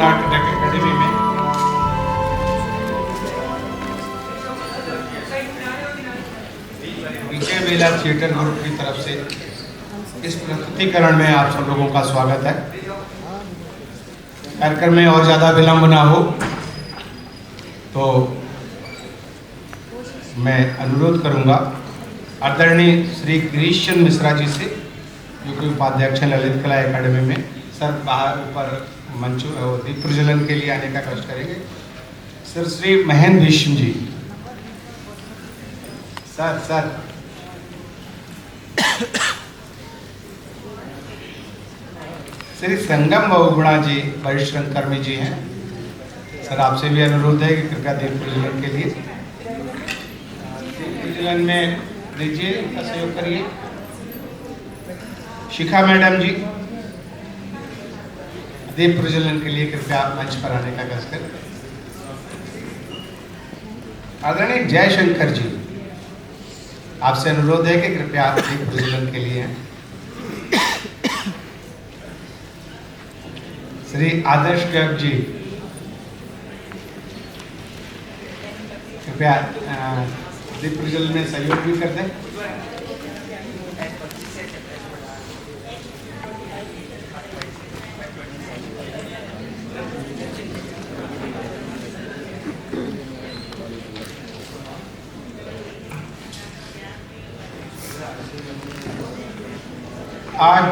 नाटक अकेडमी में विजय बेला theatre group की तरफ से इस प्रस्तुतिकरण में आप सब लोगों का स्वागत है। कार्यक्रम में और ज़्यादा विलंब ना हो तो मैं अनुरोध करूंगा आदरणीय श्री गिरीश चंद्र मिश्रा जी से, जो कि उपाध्यक्ष हैं ललित कला एकेडमी में। सर बाहर ऊपर मंच दीप प्रज्वलन के लिए आने का कष्ट करेंगे। सर श्री महेंद्र विष्णु जी, सर श्री संगम बहुगुणा जी वरिष्ठ रंगकर्मी जी हैं। सर आपसे भी अनुरोध है कि कृपया दीप प्रज्वलन के लिए दीप प्रज्वलन में दीजिए, इनका सहयोग करिए। शिखा मैडम जी दीप प्रज्वलन के लिए कृपया मंच पर आने का कष्ट करें। आदरणीय जयशंकर जी, आपसे अनुरोध है कि कृपया दीप प्रज्वलन के लिए हैं। श्री आदर्श गर्ग जी कृपया दीप प्रज्वलन में सहयोग भी कर दें। आज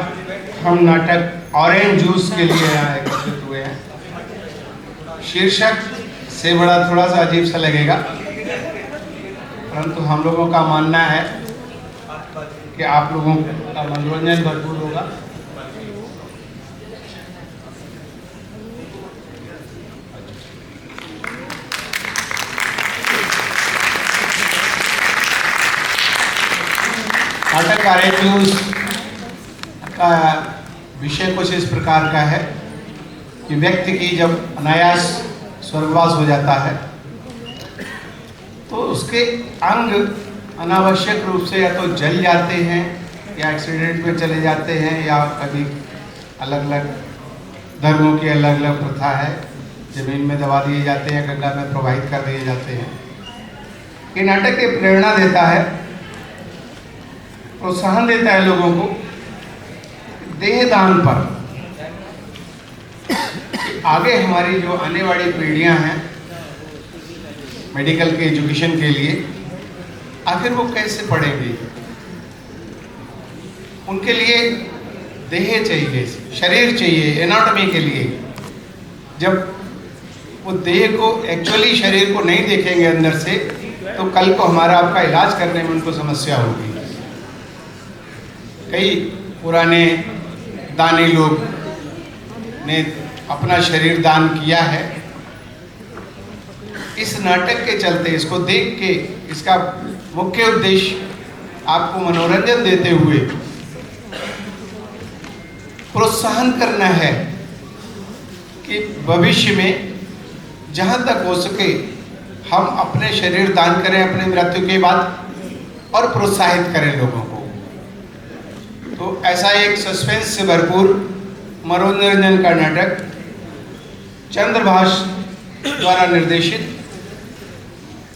हम नाटक ऑरेंज जूस के लिए यहाँ एकत्रित हुए हैं। शीर्षक से बड़ा थोड़ा सा अजीब सा लगेगा, परंतु हम लोगों का मानना है कि आप लोगों का मनोरंजन भरपूर होगा। नाटक ऑरेंज जूस का विषय कुछ इस प्रकार का है कि व्यक्ति की जब अनायास स्वर्गवास हो जाता है तो उसके अंग अनावश्यक रूप से या तो जल जाते हैं या एक्सीडेंट में चले जाते हैं, या कभी अलग अलग धर्मों की अलग अलग प्रथा है, जमीन में दबा दिए जाते हैं, गंगा में प्रवाहित कर दिए जाते हैं। ये नाटक ये प्रेरणा देता है, प्रोत्साहन देता है लोगों को देहदान पर। आगे हमारी जो आने वाली पीढ़ियां हैं मेडिकल के एजुकेशन के लिए, आखिर वो कैसे पढ़ेंगे? उनके लिए देह चाहिए, शरीर चाहिए, एनाटॉमी के लिए। जब वो देह को एक्चुअली शरीर को नहीं देखेंगे अंदर से, तो कल को हमारा आपका इलाज करने में उनको समस्या होगी। कई पुराने दानी लोग ने अपना शरीर दान किया है। इस नाटक के चलते, इसको देख के, इसका मुख्य उद्देश्य आपको मनोरंजन देते हुए प्रोत्साहन करना है कि भविष्य में जहाँ तक हो सके हम अपने शरीर दान करें अपनी मृत्यु के बाद, और प्रोत्साहित करें लोगों को। तो ऐसा एक सस्पेंस से भरपूर मनोरंजन का नाटक चंद्रभाष द्वारा निर्देशित,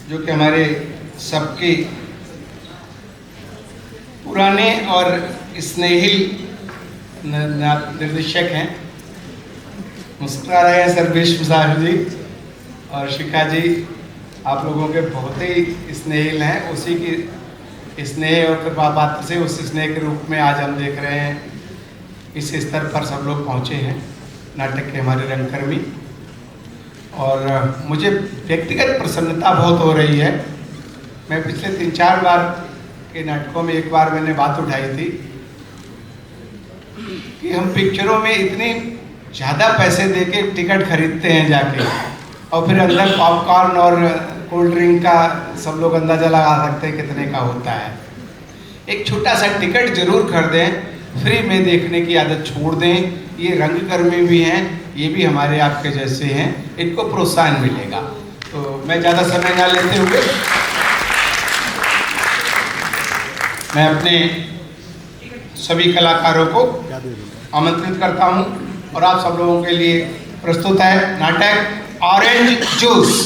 जो कि हमारे सबके पुराने और स्नेहिल निर्देशक हैं। मुस्कुरा रहे हैं सर विश्व साहब जी और शिखा जी, आप लोगों के बहुत ही स्नेहिल हैं। उसी की स्नेह और कृपा पात्र से उस स्नेह के रूप में आज हम देख रहे हैं इस स्तर पर सब लोग पहुँचे हैं, नाटक के हमारे रंगकर्मी। और मुझे व्यक्तिगत प्रसन्नता बहुत हो रही है। मैं पिछले 3-4 बार के नाटकों में एक बार मैंने बात उठाई थी कि हम पिक्चरों में इतनी ज़्यादा पैसे देके टिकट खरीदते हैं जाके, और फिर अंदर पॉपकॉर्न और कोल्ड ड्रिंक का सब लोग अंदाज़ा लगा सकते हैं कितने का होता है। एक छोटा सा टिकट जरूर खरीदें, फ्री में देखने की आदत छोड़ दें। ये रंगकर्मी भी हैं, ये भी हमारे आपके जैसे हैं, इनको प्रोत्साहन मिलेगा। तो मैं ज़्यादा समय ना लेते हुए मैं अपने सभी कलाकारों को आमंत्रित करता हूं और आप सब लोगों के लिए प्रस्तुत है नाटक ऑरेंज जूस।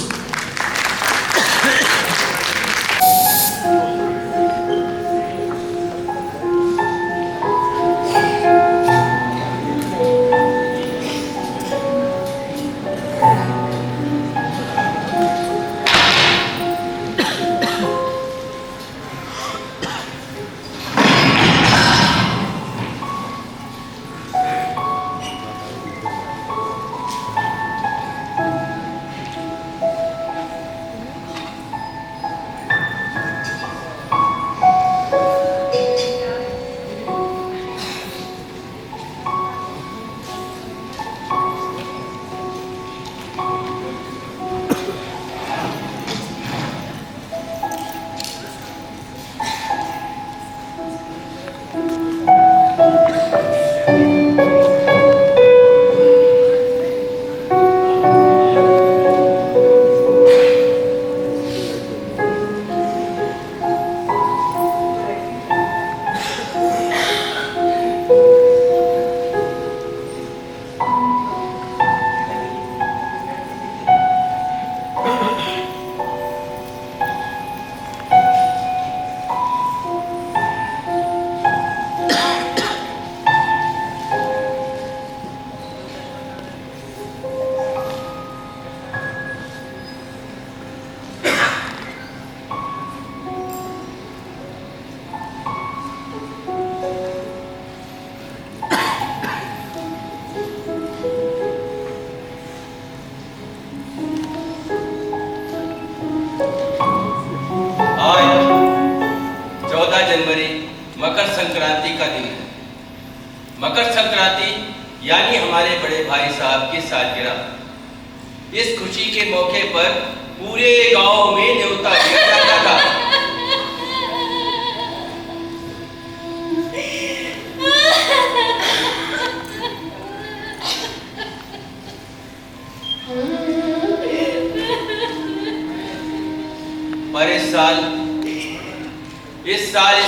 मकर संक्रांति का दिन है। मकर संक्रांति यानी हमारे बड़े भाई साहब की सालगिरह। इस खुशी के मौके पर पूरे गांव में न्योता दिया जाता था। पर इस साल इस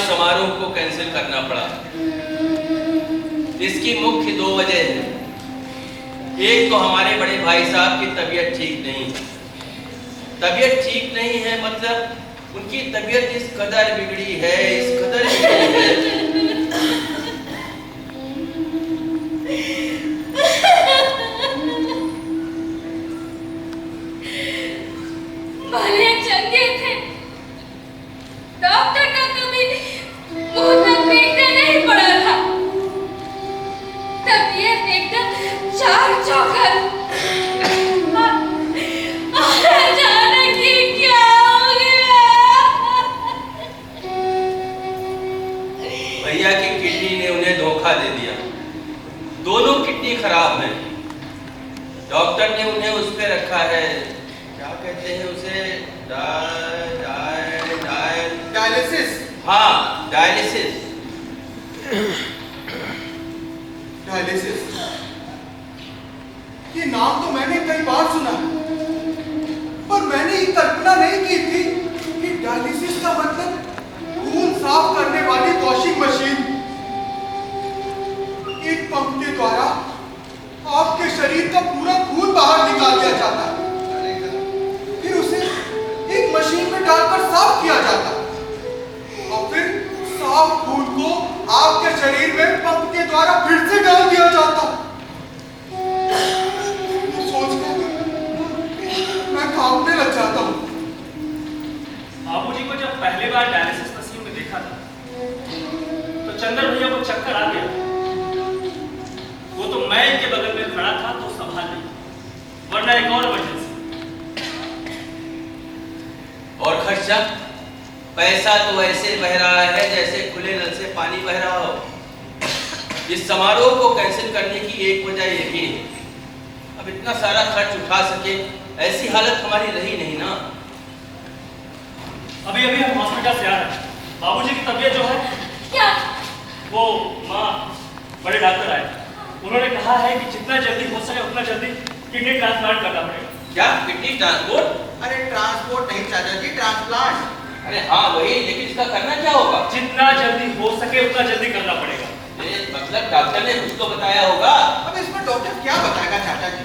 समारोह को कैंसिल करना पड़ा। इसकी मुख्य दो वजह है। एक तो हमारे बड़े भाई साहब की तबीयत ठीक नहीं है। तबीयत ठीक नहीं है मतलब उनकी तबीयत इस कदर बिगड़ी है, इस कदर बिगड़ी है। भले चंगे थे, डॉक्टर का कभी मुंह तक देखने नहीं पड़ा था। तबीयत एकदम चाक चौखट। अचानक ही क्या हो गया? भैया की किडनी ने उन्हें धोखा दे दिया। दोनों किडनी खराब हैं। डॉक्टर ने उन्हें उस पे रखा है, क्या कहते हैं उसे, डायलिसिस। हाँ, डायलिसिस। डायलिसिस, ये नाम तो मैंने कई बार सुना, पर मैंने ये कल्पना नहीं की थी कि डायलिसिस का मतलब खून साफ करने वाली वॉशिंग मशीन। एक पंप के द्वारा आपके शरीर का पूरा खून बाहर निकाल दिया जाता है, फिर उसे एक मशीन में डालकर साफ किया जाता है और फिर साफ खून को आपके शरीर में पंप के द्वारा फिर से डाल दिया जाता। सोचकर मैं कांपने लग जाता हूँ। बाबूजी को जब पहली बार डायलिसिस मशीन में देखा था तो चंदर भैया को चक्कर आ गया। वो तो मैं इनके बगल में खड़ा था तो संभाल नहीं, वरना एक और इमरजेंसी। और खर्चा, पैसा तो ऐसे बह रहा है जैसे खुले नल से पानी बह रहा हो। इस समारोह को कैंसिल करने की एक वजह यही है, अब इतना सारा खर्च उठा सके ऐसी हालत हमारी रही नहीं ना। अभी अभी हम हॉस्पिटल से आ रहे हैं। बाबूजी की तबीयत जो है, क्या? वो माँ बड़े डॉक्टर आए, उन्होंने कहा है कि जितना जल्दी हो सके उतना जल्दी किडनी ट्रांसप्लांट करना पड़ेगा। क्या किडनी ट्रांसपोर्ट? अरे ट्रांसपोर्ट नहीं चाचा जी, ट्रांसप्लांट। अरे हाँ वही, लेकिन इसका करना क्या होगा? जितना जल्दी हो सके उतना जल्दी करना पड़ेगा। मतलब डॉक्टर ने कुछ तो बताया होगा। अब इसमें डॉक्टर क्या बताएगा चाचा जी?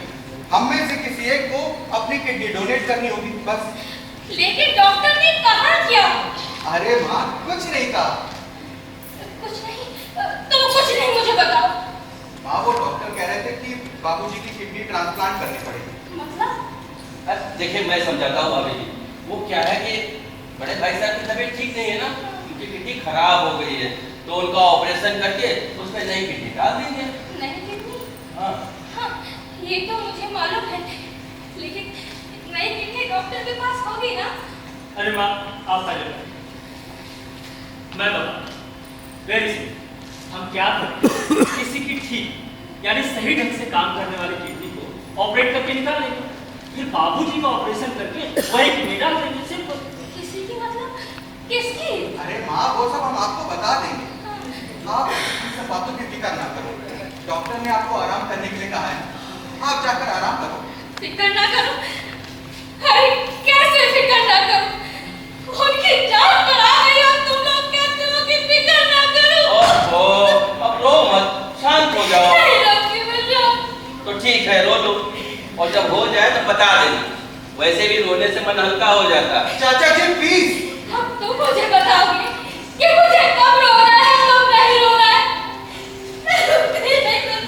हम में से किसी एक को अपनी किडनी डोनेट करनी होगी, बस। लेकिन डॉक्टर ने कहा क्या? अरे माँ, कुछ नहीं कहा। कुछ नहीं? तो कुछ नहीं, मुझे बताओ। माँ, वो डॉक्टर कह रहे थे कि बाबूजी की किडनी ट्रांसप्लांट करनी पड़ेगी। मतलब? देखिए मैं समझाता हूँ भाभी जी, वो क्या है कि बड़े भाई साहब की तबीयत ठीक नहीं है ना, उनकी किडनी खराब हो गई है, तो उनका ऑपरेशन करके उसमें नई किडनी डाल देंगे। नहीं किडनी? हाँ हाँ, ये तो मुझे मालूम है, लेकिन नई किडनी डॉक्टर के पास होगी ना? अरे माँ, आप पहले बताइए। मैं बता, वेरी सिंपल। हम क्या करें, किसी की ठीक यानी सही ढंग से काम करने वाली किडनी को ऑपरेट करके निकाल देंगे, फिर बाबूजी का ऑपरेशन करके वही किडनी डाल देंगे, सिंपल। किसी की मतलब? किसकी? अरे माँ, वो सब हम आपको बता देंगे। हाँ। आप इन सब बातों की फिक्र ना करो। डॉक्टर ने आपको आराम करने के लिए कहा है, आप जाकर आराम करो। फिक्र ना करो? अरे कैसे फिक्र ना करो? उनकी जान पर आ गई और तुम लोग कहते हो कि फिक्र ना करो। ओहो, अब रो मत, शांत हो जाओ। नहीं रोती मुझे। तो ठीक है, रो लो, और जब हो जाए तो बता देना, वैसे भी रोने से मन हल्का हो जाता है। चाचा जी प्लीज। अब तुम मुझे बताओगे कि मुझे कब रोना है, कब नहीं रोना है?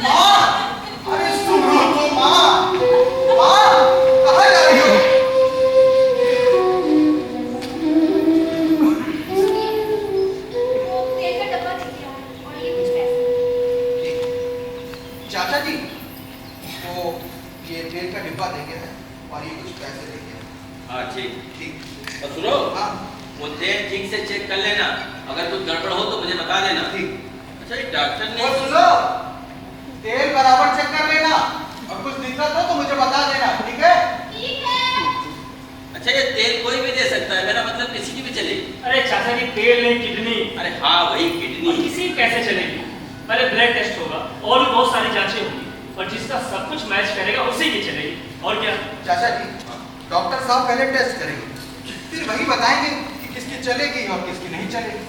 माँ, अरे सुनो तो माँ। माँ, कहाँ जा रही हो? तेल का डब्बा दे दिया और ये कुछ पैसे। चाचा जी, वो ये तेल का डिब्बा देंगे और ये कुछ पैसे देंगे। हाँ ठीक। ठीक। और सुनो, हाँ वो तेल ठीक से चेक कर लेना, अगर कुछ गड़बड़ हो तो मुझे बता देना। ठीक। अच्छा, ये डॉक्टर ने और सुनो, तेल बराबर चेक कर लेना और कुछ दिक्कत हो तो मुझे बता देना, ठीक है? ठीक है। अच्छा, ये तेल कोई भी दे सकता है, मेरा मतलब किसी की भी चलेगी? अरे चाचा जी, तेल नहीं किडनी। अरे हाँ, वही और किडनी। किसी कैसे चलेगी? पहले ब्लड टेस्ट होगा और भी बहुत सारी जांचें होंगी, और जिसका सब कुछ मैच करेगा उसी की चलेगी। और क्या? चाचा जी, डॉक्टर साहब पहले टेस्ट करेंगे, फिर वही बताएंगे कि किसकी चलेगी और किसकी नहीं चलेगी।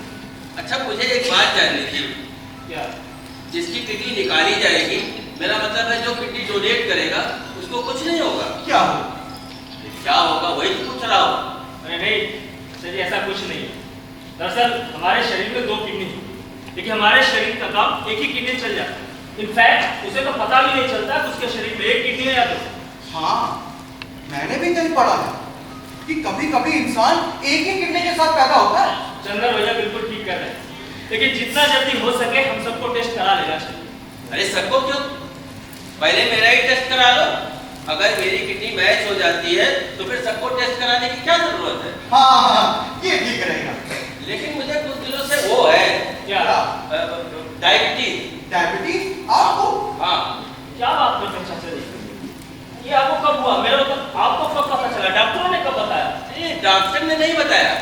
अच्छा, मुझे एक बात जाननी थी। क्या? जिसकी किडनी निकाली जाएगी, मेरा मतलब है जो किडनी डोनेट करेगा उसको कुछ नहीं होगा? क्या हो? क्या होगा वही तो पूछ रहा हूँ। अरे नहीं सर, ऐसा कुछ नहीं है। दरअसल हमारे शरीर में 2 किडनी है, लेकिन हमारे शरीर का काम एक ही किडनी चल जाता है। इनफैक्ट उसे तो पता भी नहीं चलता कि उसके शरीर में 1 किडनी है या 2। हाँ, मैंने भी कहीं पढ़ा है कि कभी-कभी इंसान एक ही किडनी के साथ पैदा होता है। चंदर भैया बिल्कुल ठीक कर रहे हैं, लेकिन जितना जल्दी हो सके हम सबको टेस्ट करा लेना चाहिए। अरे सबको क्यों? पहले मेरा ही टेस्ट करा लो। अगर मेरी किडनी मैच हो जाती है तो फिर सबको टेस्ट कराने की क्या जरूरत है? हाँ, ये ठीक रहेगा। लेकिन मुझे कुछ दिनों से वो है क्या? डायबिटीज। डायबिटीज आपको? हाँ। क्या बात करते हैं चाचा जी? ये आपको कब हुआ? मेरा मतलब आपको कब पता चला? डॉक्टरों ने कब बताया? ये डॉक्टर ने नहीं बताया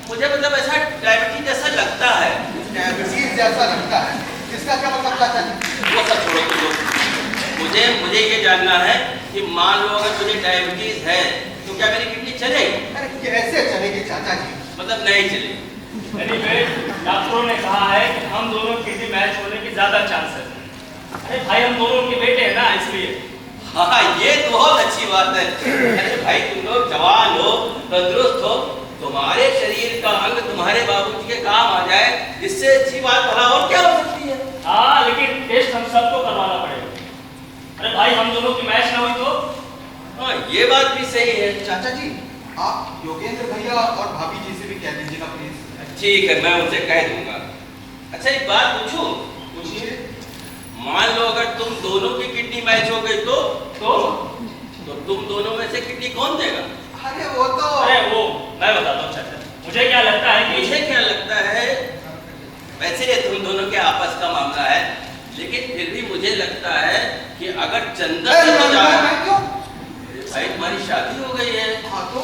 मुझे, मतलब ऐसा डायबिटीज जैसा लगता है। डायबिटीज जैसा लगता है, इसका क्या मतलब चाचा जी? वो सब छोड़ो तो मुझे ये जानना है कि मान लो अगर मुझे डायबिटीज है तो क्या मेरी किडनी चलेगी? अरे कैसे चलेगी चाचा जी? मतलब नहीं चलेगी। Anyway, डॉक्टरों ने कहा है कि हम दोनों किडनी मैच होने की ज्यादा चांसेस है। अरे भाई, हम दोनों के बेटे हैं ना, इसलिए। हाँ, ये तो बहुत अच्छी बात है। अरे भाई, तुम लोग जवान हो, तंदुरुस्त हो, तुम्हारे शरीर का अंग तुम्हारे बाबूजी के काम आ जाए, इससे अच्छी बात भला और क्या हो सकती है? हाँ, लेकिन टेस्ट हम सबको करवाना पड़ेगा। अरे भाई, हम दोनों की मैच ना हुई तो? हाँ, ये बात भी सही है। चाचा जी, आप योगेंद्र भैया और भाभी जी से भी कह दीजिएगा प्लीज। ठीक है, मैं उनसे कह दूंगा। अच्छा, एक बात पूछूं? पूछिए। मान लो अगर तुम दोनों की किडनी मैच हो गई तो तुम दोनों में से किडनी कौन देगा? अरे वो तो अरे वो मैं बताता हूँ चाचा। मुझे क्या लगता है कि मुझे क्या लगता है, वैसे ये तुम दोनों के आपस का मामला है, लेकिन फिर भी मुझे लगता है कि अगर चंदन से मैं क्यों? भाई तुम्हारी शादी हो गई है, हाँ तो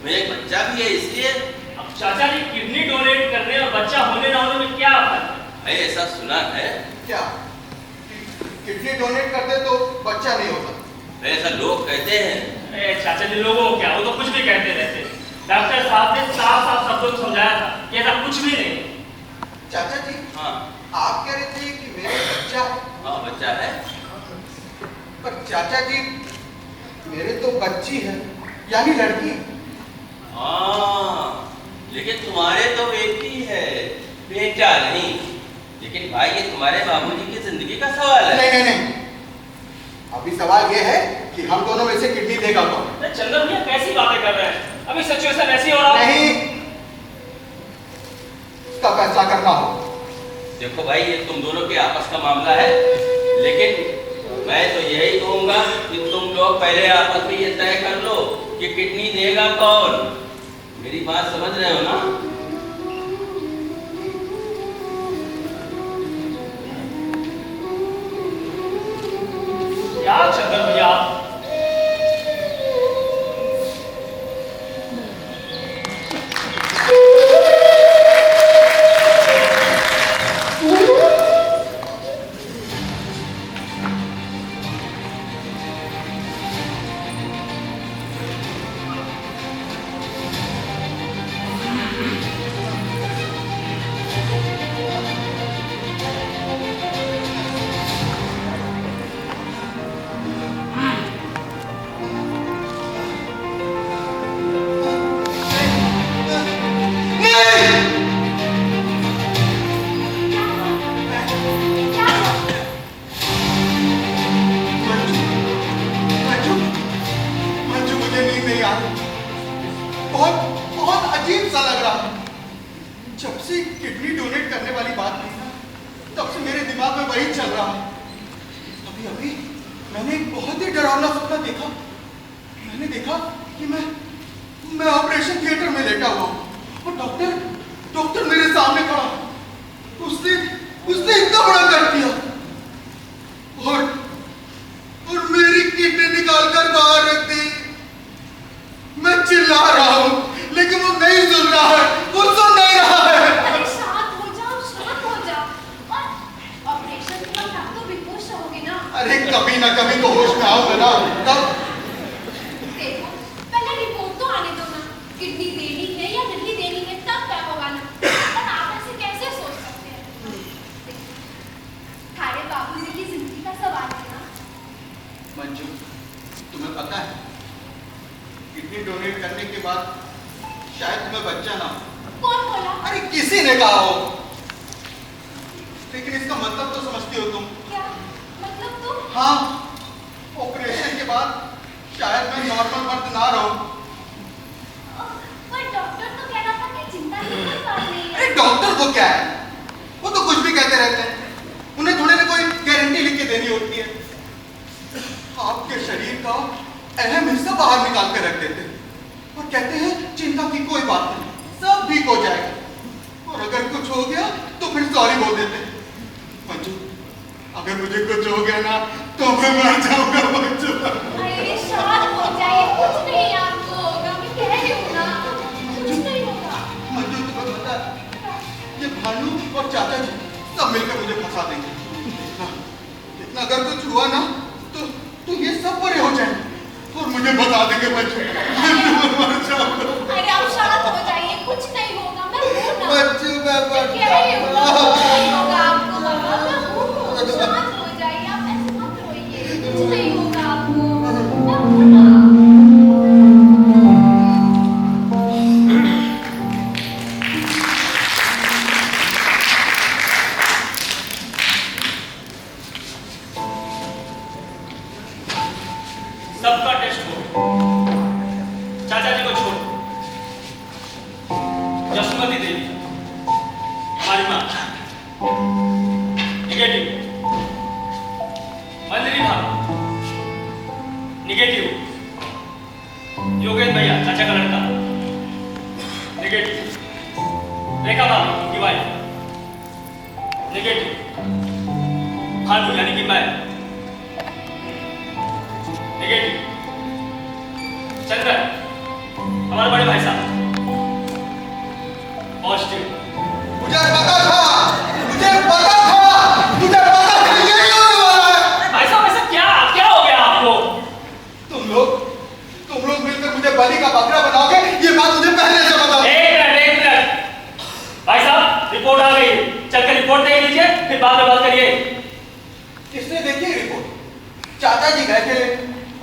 मेरा एक बच्चा भी है, इसलिए अब चाचा जी, किडनी डोनेट करने और बच्चा होने ना होने में क्या फर्क है? भाई ऐसा सुना है, क्या किडनी डोनेट कर दे तो बच्चा नहीं होता? ऐसा लोग कहते हैं। अरे चाचा जी, लोगों को क्या, वो तो कुछ भी कहते रहते। डॉक्टर साहब ने साफ साफ शब्दों में समझाया था कि ऐसा कुछ भी नहीं। चाचा जी, हाँ आप कह रहे थे कि मेरे बच्चा, हाँ बच्चा है। पर चाचा जी मेरे तो बच्ची है, यानी लड़की। हाँ, लेकिन तुम्हारे तो बेटी है, बेटा नहीं। लेकिन भाई ये तुम्हारे बाबूजी की जिंदगी का सवाल है। नहीं नहीं नहीं, अभी सवाल ये है कि हम दोनों में से किडनी देगा कौन? अरे चंदन भैया कैसी बातें कर रहे हैं? अभी सिचुएशन ऐसी हो रहा है। नहीं, इसका फैसला करना हो। देखो भाई ये तुम दोनों के आपस का मामला है, लेकिन मैं तो यही कहूंगा कि तुम लोग पहले आपस में ये तय कर लो कि किडनी देगा कौन। मेरी बात समझ रहे हो ना? क्या चंदन भैया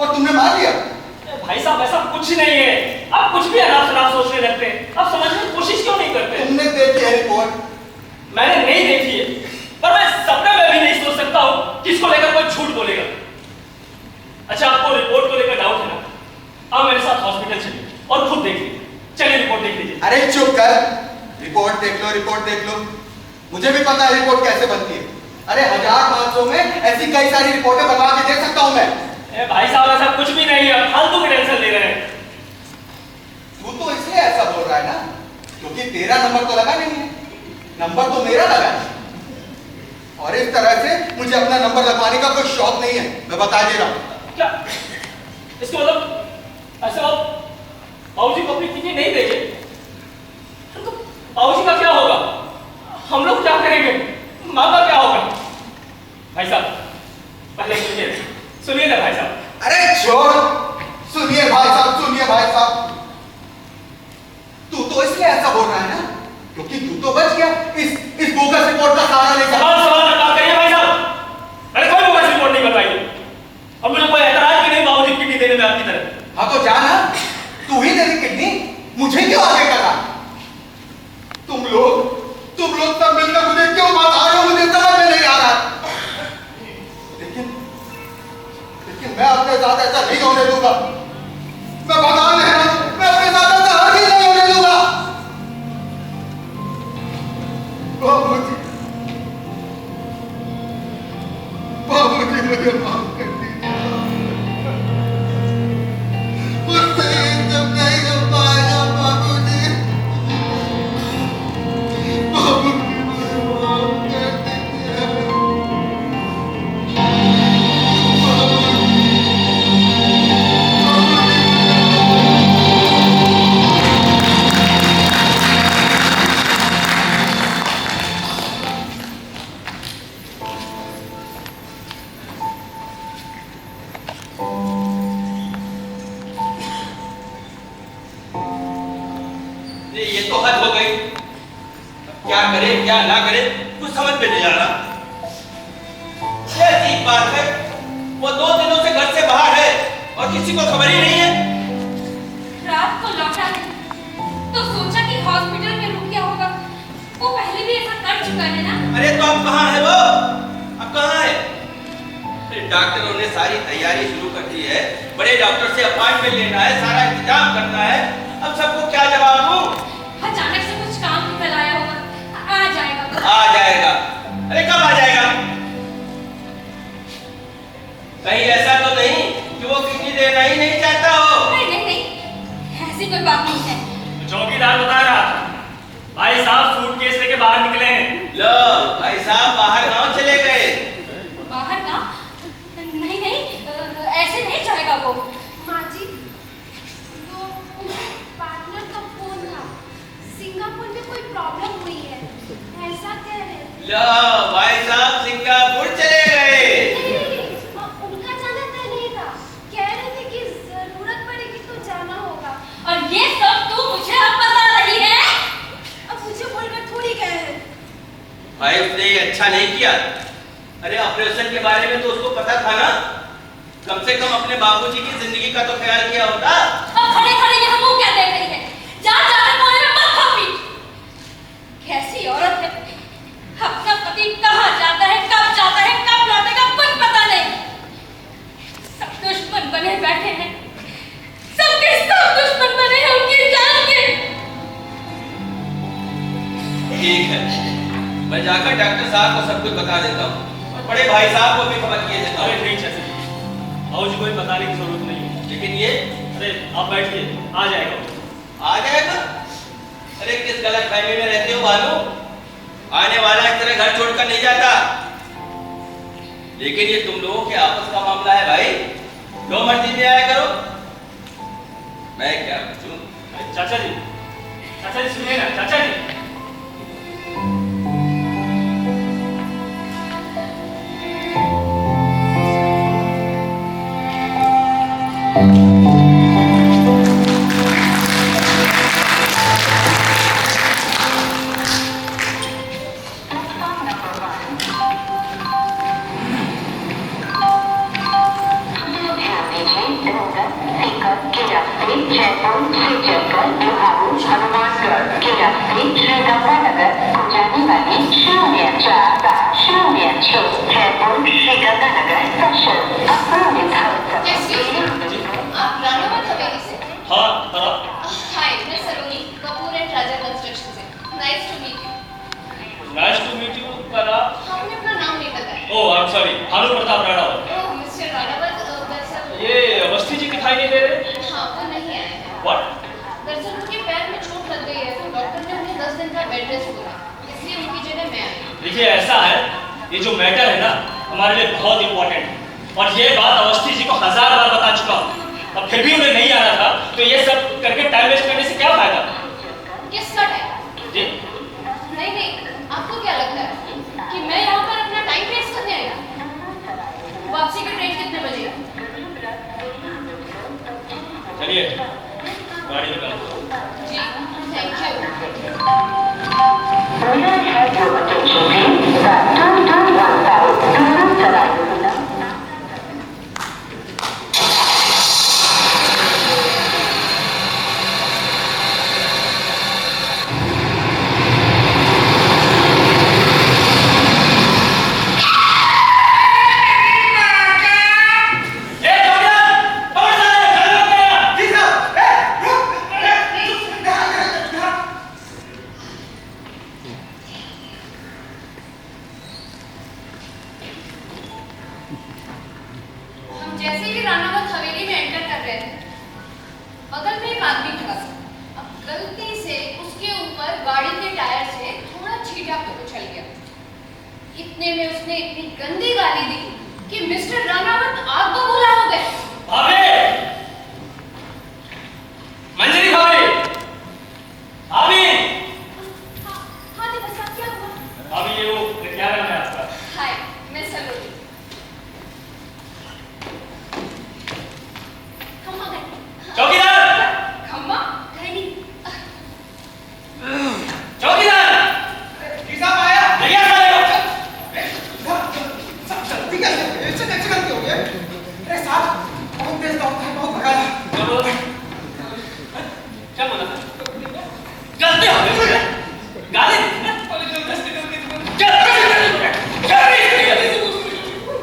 और तुमने मार लिया? भाई साहब ऐसा कुछ नहीं है। आप कुछ भी अनाप शनाप सोचने लगते हैं। आप समझने की कोशिश क्यों नहीं करते? तुमने देखी है रिपोर्ट? मैंने नहीं देखी है, पर मैं सपने में भी नहीं सोच सकता हूँ कि इसको लेकर कोई झूठ बोलेगा। अच्छा, आपको रिपोर्ट को लेकर डाउट है ना? आप मेरे साथ हॉस्पिटल चलिए और खुद देख लीजिए। चलिए रिपोर्ट देख लीजिए। अरे चुप कर। रिपोर्ट देख लो, रिपोर्ट देख लो। मुझे भी पता है रिपोर्ट कैसे बनती है। अरे 1500 में ऐसी कई सारी रिपोर्टें बनवा के दे सकता हूं मैं। भाई साहब ऐसा कुछ भी नहीं है, फालतू की टेंशन ले रहे हैं। तू तो इसलिए ऐसा बोल रहा है ना क्योंकि तेरा नंबर तो लगा नहीं है, नंबर तो मेरा लगा है। और इस तरह से मुझे अपना नंबर लगवाने का कोई शौक नहीं है, मैं बता दे रहा हूं। क्या इसका मतलब ऐसा बाबूजी को अपनी चीजें नहीं देंगे तो बाबूजी का क्या होगा? हम लोग क्या करेंगे? माँ का क्या होगा? भाई साहब पहले सुनिए ना भाई साहब। अरे छोड़, सुनिए भाई साहब, सुनिए भाई साहब। तू तो इसलिए ऐसा बोल रहा है ना क्योंकि तू तो बच गया इस बोगस रिपोर्ट का सहारा लेकर। सवाल का करिए भाई साहब। अरे कोई बोगस रिपोर्ट नहीं बनवाई और मुझे कोई ऐतराज भी नहीं बाबूजी किडनी देने में आपकी तरह। हाँ तो जाना, तू ही तेरी किडनी मुझे क्यों आगे कर रहा? तुम लोग सब मिलकर मुझे क्यों बता रहे हो? मुझे समझ में नहीं आ रहा। लेकिन मैं अपने साथ ऐसा नहीं होने दूंगा। मैं बता दे रहा हूं, मैं अपने साथ ऐसा हरगिज़ नहीं होने दूंगा। बाबूजी, बाबूजी मुझे माफ कर दीजिए। मुझसे जब नहीं हो पाएगा बाबूजी। बाबूजी मुझे माफ कर दीजिए। ये तो हद हो गई। अब क्या करे क्या ना करे कुछ समझ में नहीं आ रहा। ये अजीब बात है, वो 2 दिनों से घर से बाहर है और किसी को खबर ही नहीं है। रात को लौटा है तो सोचा कि हॉस्पिटल में रुक गया होगा। वो पहले भी ऐसा कर चुका है ना। अरे तो अब कहाँ है वो? अब कहाँ है? अरे डॉक्टरों ने सारी तैयारी शुरू कर दी है। बड़े डॉक्टर से अपॉइंटमेंट लेना है, सारा इंतजाम करना है। अब सबको क्या जवाब दूं? अचानक से कुछ काम निकल आया होगा, आ जाएगा। आ जाएगा? अरे कब आ जाएगा? कहीं ऐसा तो नहीं कि वो किडनी देना ही नहीं चाहता हो? नहीं, ऐसी कोई बात नहीं है। चौकीदार बता रहा था भाई साहब सूटकेस लेके बाहर निकले हैं। लो भाई साहब बाहर गांव चले गए। बाहर का? नहीं, ऐसे नहीं जाएगा वो। माँ जी, वो पार्टनर का फोन था। सिंगापुर में कोई प्रॉब्लम हुई है, ऐसा कह रहे थे। लो भाई साहब सिंगापुर चले गए। उनका जाना तय नहीं था। कह रहे थे कि जरूरत पड़ेगी तो जाना होगा। और ये सब तू मुझे अब बता रही है? अब मुझे बोलकर थोड़ी कह रहे। भाई उसने ये अच्छा नहीं किया। अरे ऑपरेशन के बारे में तो उसको पता था ना। कम से कम अपने बाबूजी की जिंदगी का तो ख्याल किया होता। अब खड़े यहाँ मुंह क्या देख रही है? जाकर कोने में मत खपी। कैसी औरत है? अपना पति कहाँ जाता है, कब जाता है, कब लौटेगा, कुछ पता नहीं। सब दुश्मन बने बैठे हैं। सबके सब दुश्मन बने हैं उनकी जान के। ठीक है, मैं जाकर डॉक्टर साहब को सब कुछ बता देता हूँ और बड़े भाई साहब को भी खबर किए देता अरे हूँ। नहीं चाचा, बाबूजी को बताने की जरूरत नहीं है। लेकिन ये अरे आप बैठिए, आ जाएगा। आ जाएगा? अरे किस गलत फहमी में रहते हो भानु? आने वाला इस तरह घर छोड़कर नहीं जाता। लेकिन ये तुम लोगों के आपस का मामला है भाई। जो मर्जी में आया करो, मैं क्या पूछूं? चाचा जी सुनिए ना चाचा जी। Speaker से जयपुर से जयपुर बिहारू हनुमानगढ़ के रास्ते श्री गंगानगर को जाने वाली 0406 जयपुर श्री गंगानगर स्पेशल अपना निर्धारित Excuse me, आप रानावत हवेली से? हाँ बराबर। Hi, मैं सलोनी कपूर एंड राजा कंस्ट्रक्शन से। Nice to meet you. Nice to meet you पर आप आपने अपना नाम नहीं बताया। Oh I am sorry, Bhanu Pratap Ranawat. Oh mister Ranawat, दरअसल ये अवस्थी जी दिखाई नहीं दे रहे? हाँ वो नहीं आए हैं। व्हाट? दरअसल उनके पैर में चोट लग गई है तो डॉक्टर ने उन्हें 10 दिन का बेड रेस्ट बोला, इसलिए उनकी जगह मैं आई। देखिए ऐसा है, ये जो मैटर है ना हमारे लिए बहुत इंपॉर्टेंट है और ये बात अवस्थी जी को 1000 बार बता चुका हूँ और फिर भी उन्हें नहीं आना था, तो ये सब करके टाइम वेस्ट करने से क्या फायदा? किसका टाइम? जी नहीं, आपको क्या लगता है कि मैं यहाँ पर अपना टाइम वेस्ट करने आई हूँ? वापसी की ट्रेन कितने बजे है? चलिए गाड़ी निकालो। जी, थैंक यू। हम जैसे ही रानावत हवेली में एंटर कर रहे थे, बगल में एक आदमी खड़ा था। अब गलती से उसके ऊपर गाड़ी के टायर से थोड़ा छींटा तो उछल गया। इतने में उसने इतनी गंदी गाली दी कि मिस्टर रानावत आग बबूला हो गए। भाभी, मंजरी भाभी, भाभी, हाँ दिवस साहब, क्या हुआ? भाभी ये वो क्या नाम है आपका? हाय, मैं सलोनी। खम्मा गए। चौकीदार! खम्मा? गए नहीं। चौकीदार! जी साहब आया। नहीं आ रहे हो? जल्दी कैसे ऐसे गलती हो गई? अरे साहब बहुत तेज दौड़ था, बहुत भगा था। क्या बोला? क्या बोला? गलती हो गई मुझे। गाली दी ना?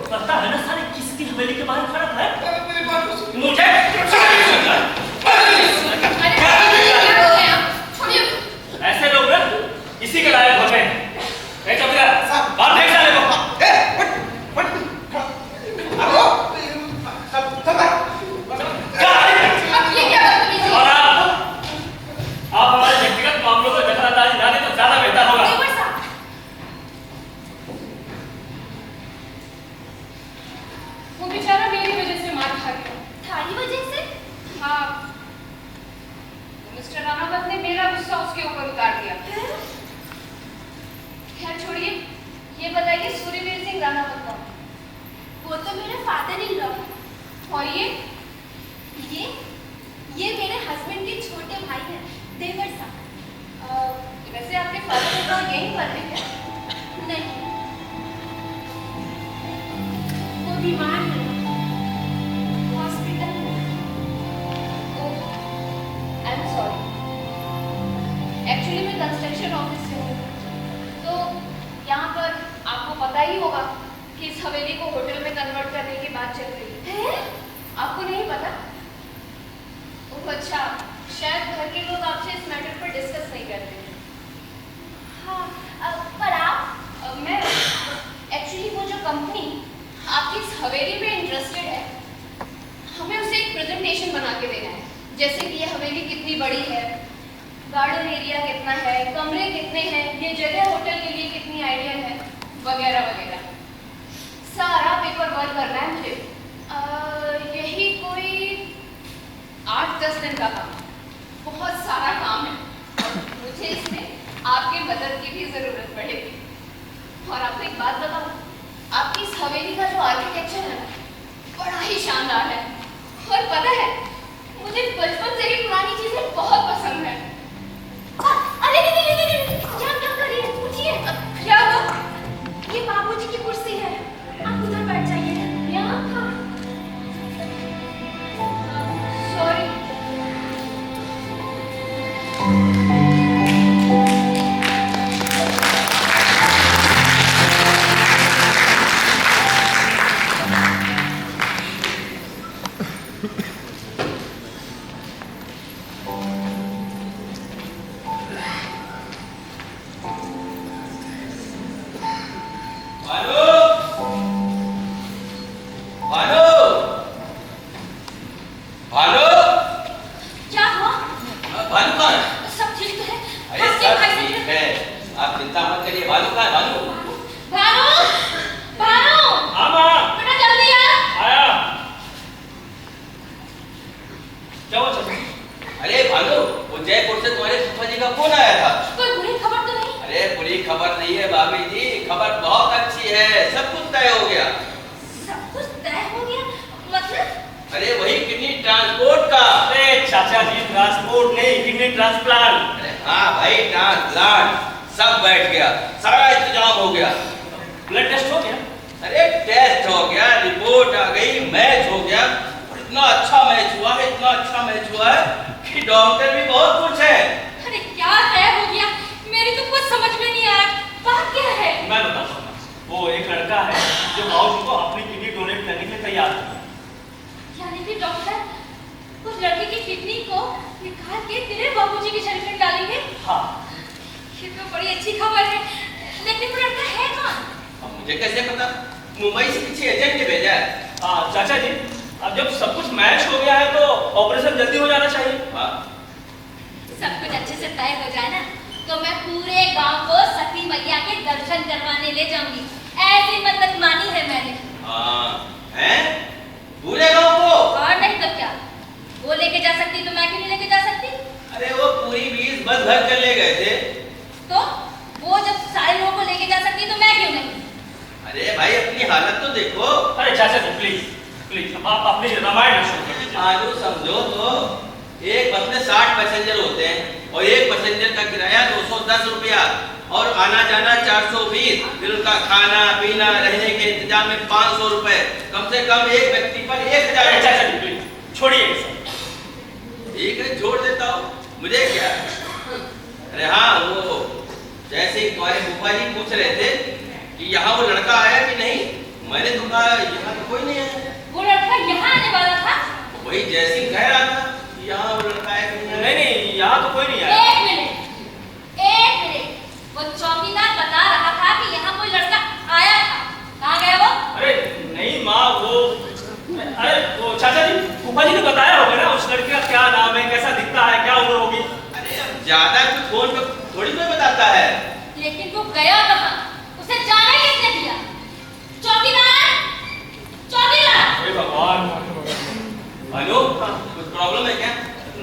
पता है ना सारे किसकी हवेली के बाहर खड़ा था? मेरी बात तो सुन। मुझे अरे क्या हो गया? छोड़िए। ऐसे लोग ना इसी के लायक होते हैं। ए चौकीदार, बाहर फेंक साले को। ए फट हेलो सब क्या है? अब ये क्या बदतमीजी? और आप हमारे व्यक्तिगत मामलों में दखलअंदाजी ना दें तो ज्यादा बेहतर होगा। देवर साहब, वो बेचारा मेरी वजह से मार खा गया। थारी वजह से? हाँ, तो मिस्टर रानावत ने मेरा गुस्सा उसके ऊपर उतार दिया। खैर छोड़िए, ये बताइए सूर्यवीर सिंह रानावत कौन? वो तो मेरे फादर इन लॉ। और ये मेरे हस्बैंड के छोटे भाई हैं, देवर साहब। वैसे आपके फादर इन लॉ यहीं पर है क्या? नहीं, वो बीमार है, हॉस्पिटल में। आई एम सॉरी। एक्चुअली मैं कंस्ट्रक्शन ऑफिस से हूँ, तो यहाँ पर आपको पता ही होगा कि इस हवेली को होटल में कन्वर्ट करने की बात चल रही है। आपको नहीं पता? ओह अच्छा, शायद घर के लोग आपसे इस मैटर पर डिस्कस नहीं करते। हाँ, पर आप मैं एक्चुअली वो जो कंपनी आपकी इस हवेली में इंटरेस्टेड है, हमें उसे एक प्रेजेंटेशन बना के देना है, जैसे कि ये हवेली कितनी बड़ी है, गार्डन एरिया कितना है, कमरे कितने हैं, ये जगह होटल के लिए कितनी आइडियल है, वगैरह वगैरह। सारा पेपर वर्क करना है मुझे। यही कोई 8-10 दिन का काम। बहुत सारा काम है। मुझे इसमें आपकी मदद की भी जरूरत पड़ेगी। और आपको एक बात बताऊं, आपकी इस हवेली का जो आर्किटेक्चर है ना, बड़ा ही शानदार है। और पता है, मुझे बचपन से ही पुरानी चीजें बहुत पसंद है। अरे नहीं, क्या क्या कर रही है? पूछिए। क्या वो? ये बाबूजी की कुर्सी है, आप उधर बैठ जाइए। यहाँ? हाँ। सॉरी, भानु भानु भानु क्या हुआ? भानु कहाँ है? सब ठीक तो है? अरे सब ठीक है, आप चिंता मत करिए। भानु कहाँ है? भानु भानु, भानु, हाँ माँ बेटा जल्दी आ। आया। क्या हुआ चाचा? अरे भानु, वो जयपुर से तुम्हारे फूफा जी का फोन आया था। कोई बुरी खबर तो नहीं? अरे बुरी खबर नहीं है भाभी जी, खबर बहुत अच्छी है, सब कुछ तय हो गया। सब कुछ तय हो गया? मतलब? अरे वही किडनी ट्रांसपोर्ट का। अरे चाचा जी, ट्रांसपोर्ट नहीं, किडनी ट्रांसप्लांट। अरे हाँ भाई, ट्रांसप्लांट सब बैठ गया, सारा इंतजाम हो गया। ब्लड टेस्ट हो गया? अरे टेस्ट हो गया, रिपोर्ट आ गई, मैच हो गया। और इतना अच्छा मैच हुआ है, इतना अच्छा मैच हुआ है कि डॉक्टर भी बहुत खुश है। अरे क्या तय हो गया? मेरी तो कुछ समझ में नहीं आ रहा। बात क्या है? मैं बताता हूँ। वो एक लड़का है जो बाबूजी को अपनी किडनी डोनेट करने के लिए तैयार है। यानी कि डॉक्टर उस लड़के की किडनी को निकाल के तेरे बाबूजी के शरीर में डालेंगे? हाँ। ये तो बड़ी अच्छी खबर है, लेकिन वो लड़का है कौन? अब मुझे कैसे पता? मुंबई से किसी एजेंट ने भेजा है। चाचा जी, अब जब सब कुछ मैच हो गया है तो ऑपरेशन जल्दी हो जाना चाहिए। हाँ। सब कुछ अच्छे से तय हो जाए ना, तो मैं पूरे गांव को सती मैया के दर्शन करवाने ले जाऊंगी। ऐसी मन्नत मानी है मैंने। हाँ, हैं? पूरे गांव को? और नहीं तो क्या? वो लेके जा सकती तो मैं क्यों नहीं लेके जा सकती? अरे वो पूरी 20 बस भर कर ले गए थे। तो वो जब सारे लोगों को लेके जा सकती तो मैं क्यों नहीं? अरे भाई, अपनी हालत तो देखो। अरे चाचा जी, प्लीज प्लीज, अब आप अपनी रामायण शुरू कर दीजिए। आलू समझो तो एक बस में 60 पैसेंजर होते हैं और एक पैसेंजर का किराया 210 रुपया और आना जाना 420, फिर उनका खाना पीना रहने के इंतजाम में 500 रुपए, कम से कम एक व्यक्ति पर 1000। अरे चाचा जी, प्लीज छोड़िए ये सब। ठीक है, छोड़ देता हूँ, मुझे क्या। अरे हाँ, वो जैसे तुम्हारे फूफा जी पूछ रहे थे कि यहाँ वो लड़का आया कि नहीं, मैंने तो कहा यहाँ तो कोई नहीं है। वो लड़का यहाँ आने वाला था? वही जैसी कह रहा था कि यहाँ वो लड़का है कि नहीं। नहीं, यहाँ तो कोई नहीं आया। एक मिनट, वो चौकीदार बता रहा था कि यहाँ कोई लड़का आया था। कहाँ गया वो? अरे नहीं माँ, अरे वो चाचा जी, फूफा जी ने बताया होगा ना उस लड़के का क्या नाम है, कैसा दिखता है, क्या उम्र होगी। अरे अब ज्यादा कुछ फोन पे थोड़ी कोई बताता है। लेकिन वो गया कहाँ? उसे जाने किसने दिया? चौकीदार! हे भगवान। हेलो, कुछ प्रॉब्लम है क्या?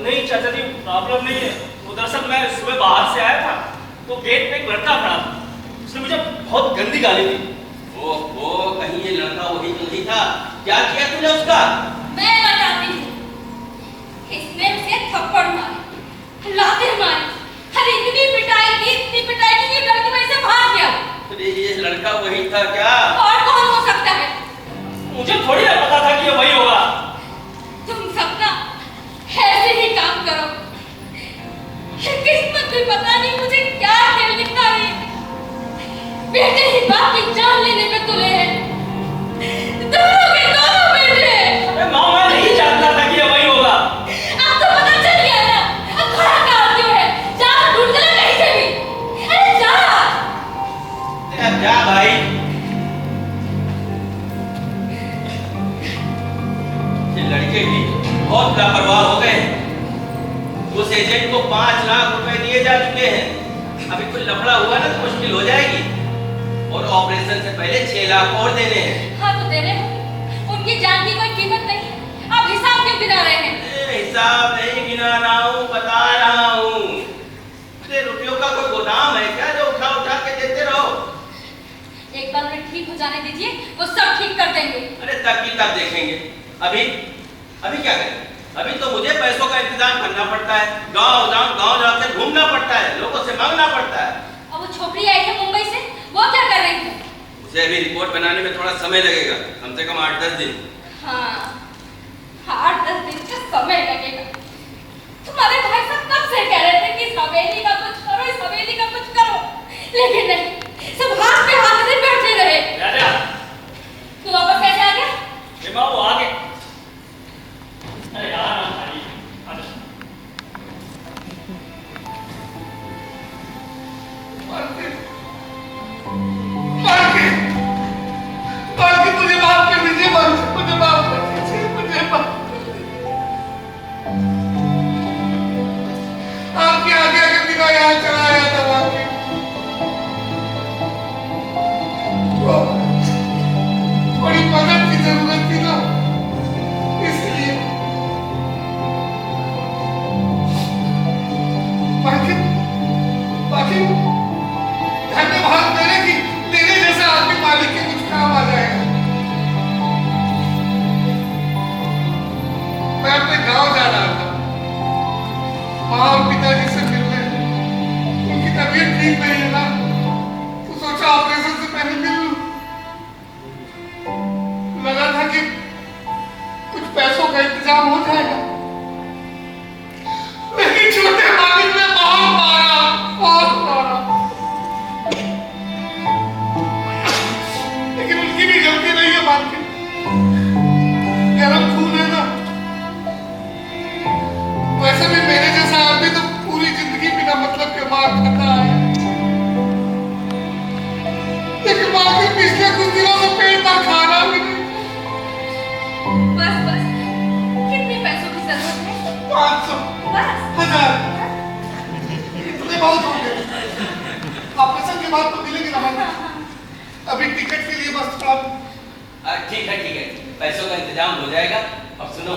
नहीं चाचा जी, प्रॉब्लम नहीं है। वो दरअसल मैं सुबह बाहर से आया था तो गेट पे एक लड़का खड़ा था, उसने मुझे बहुत गंदी गाली दी। ओहो, कहीं ये लड़का वही तो नहीं था? क्या किया तूने उसका? मैं बताती हूँ। इसने उसे थप्पड़ मारे, लाते मारे, हर इतनी पिटाई की कि लड़की वहीं से भाग गया। अरे ये लड़का वही था क्या? और कौन हो सकता है? मुझे थोड़ी ना पता था कि ये वही होगा। तुम सब ना ऐसे ही काम करो। ये किस्मत भी पता नहीं मुझे क्या खेल दिखा रही है। बेटे ही बाप की जान लेने पे तुले हैं। दोनों के दोनों बेटे। अरे माँ, मैं नहीं जानता था कि ये वही होगा। अब तो पता चल गया ना। अब खड़ा कहाँ क्यों है? जा ढूंढ ले कहीं से भी। अरे जा। अब जा भाई। ये लड़के भी बहुत लापरवाह हो गए। उस एजेंट को 5 लाख रुपए दिए जा चुके हैं। अभी कोई लफड़ा हुआ ना तो मुश्किल हो जाएगी। और ऑपरेशन से पहले 6 लाख और देने हैं। हाँ तो देने होंगे। उनकी जान की कोई कीमत नहीं। अब हिसाब क्यों गिना रहे हैं? हिसाब नहीं गिना रहा हूँ, बता रहा हूँ। अरे रुपयों का कोई गोदाम है क्या जो उठा उठा के देते रहो? एक बार उन्हें ठीक हो जाने दीजिए, वो सब ठीक कर देंगे। अरे तब की तब देखेंगे। अभी क्या करें? अभी तो मुझे पैसों का इंतजाम करना पड़ता है, गांव से घूमना पड़ता है, लोगों से मांगना पड़ता है। और वो छोकरी आई थी मुंबई से, वो क्या कर रही थी? उसे अभी रिपोर्ट बनाने में थोड़ा समय लगेगा, कम से कम 8-10 दिन। हाँ, 8-10 दिन का समय लगेगा। तुम्हारे भाई साहब कब से कह रहे थे कि इस हवेली का कुछ करो, इस हवेली का कुछ करो, लेकिन नहीं, सब हाथ पे हाथ से बैठे रहे। राजा, तू वापस कैसे आ गया? ये माँ वो आ गए। अरे यार, वो थोड़ी मदद की जरूरत थी ना, इसलिए। बाकी धन्यवाद मेरे की मेरे जैसा आदमी मालिक के कुछ काम आ जाएगा। मैं अपने गांव जा रहा था, माँ और पिताजी से मिलने। उनकी तबीयत ठीक नहीं है ना, तो सोचा ऑपरेशन से पहले मिल लूं। लगा था कि कुछ पैसों का इंतजाम हो जाएगा, लेकिन छोटे मालिक ने बहुत मारा। लेकिन उनकी भी गलती नहीं है मालिक, गरम खून है ना। वैसे भी मेरे जैसा आदमी तो पूरी जिंदगी बिना मतलब के मार खाता है, लेकिन मालिक पिछले कुछ दिनों से पेट भर खाना भी नहीं। बस कितने पैसों की जरूरत है? 500 बस 1000 इतने बहुत हो गए। ऑपरेशन के बाद तो मिलेंगे ना हमें। अभी टिकट के लिए बस थोड़ा। ठीक है, पैसों का इंतजाम हो जाएगा। और सुनो,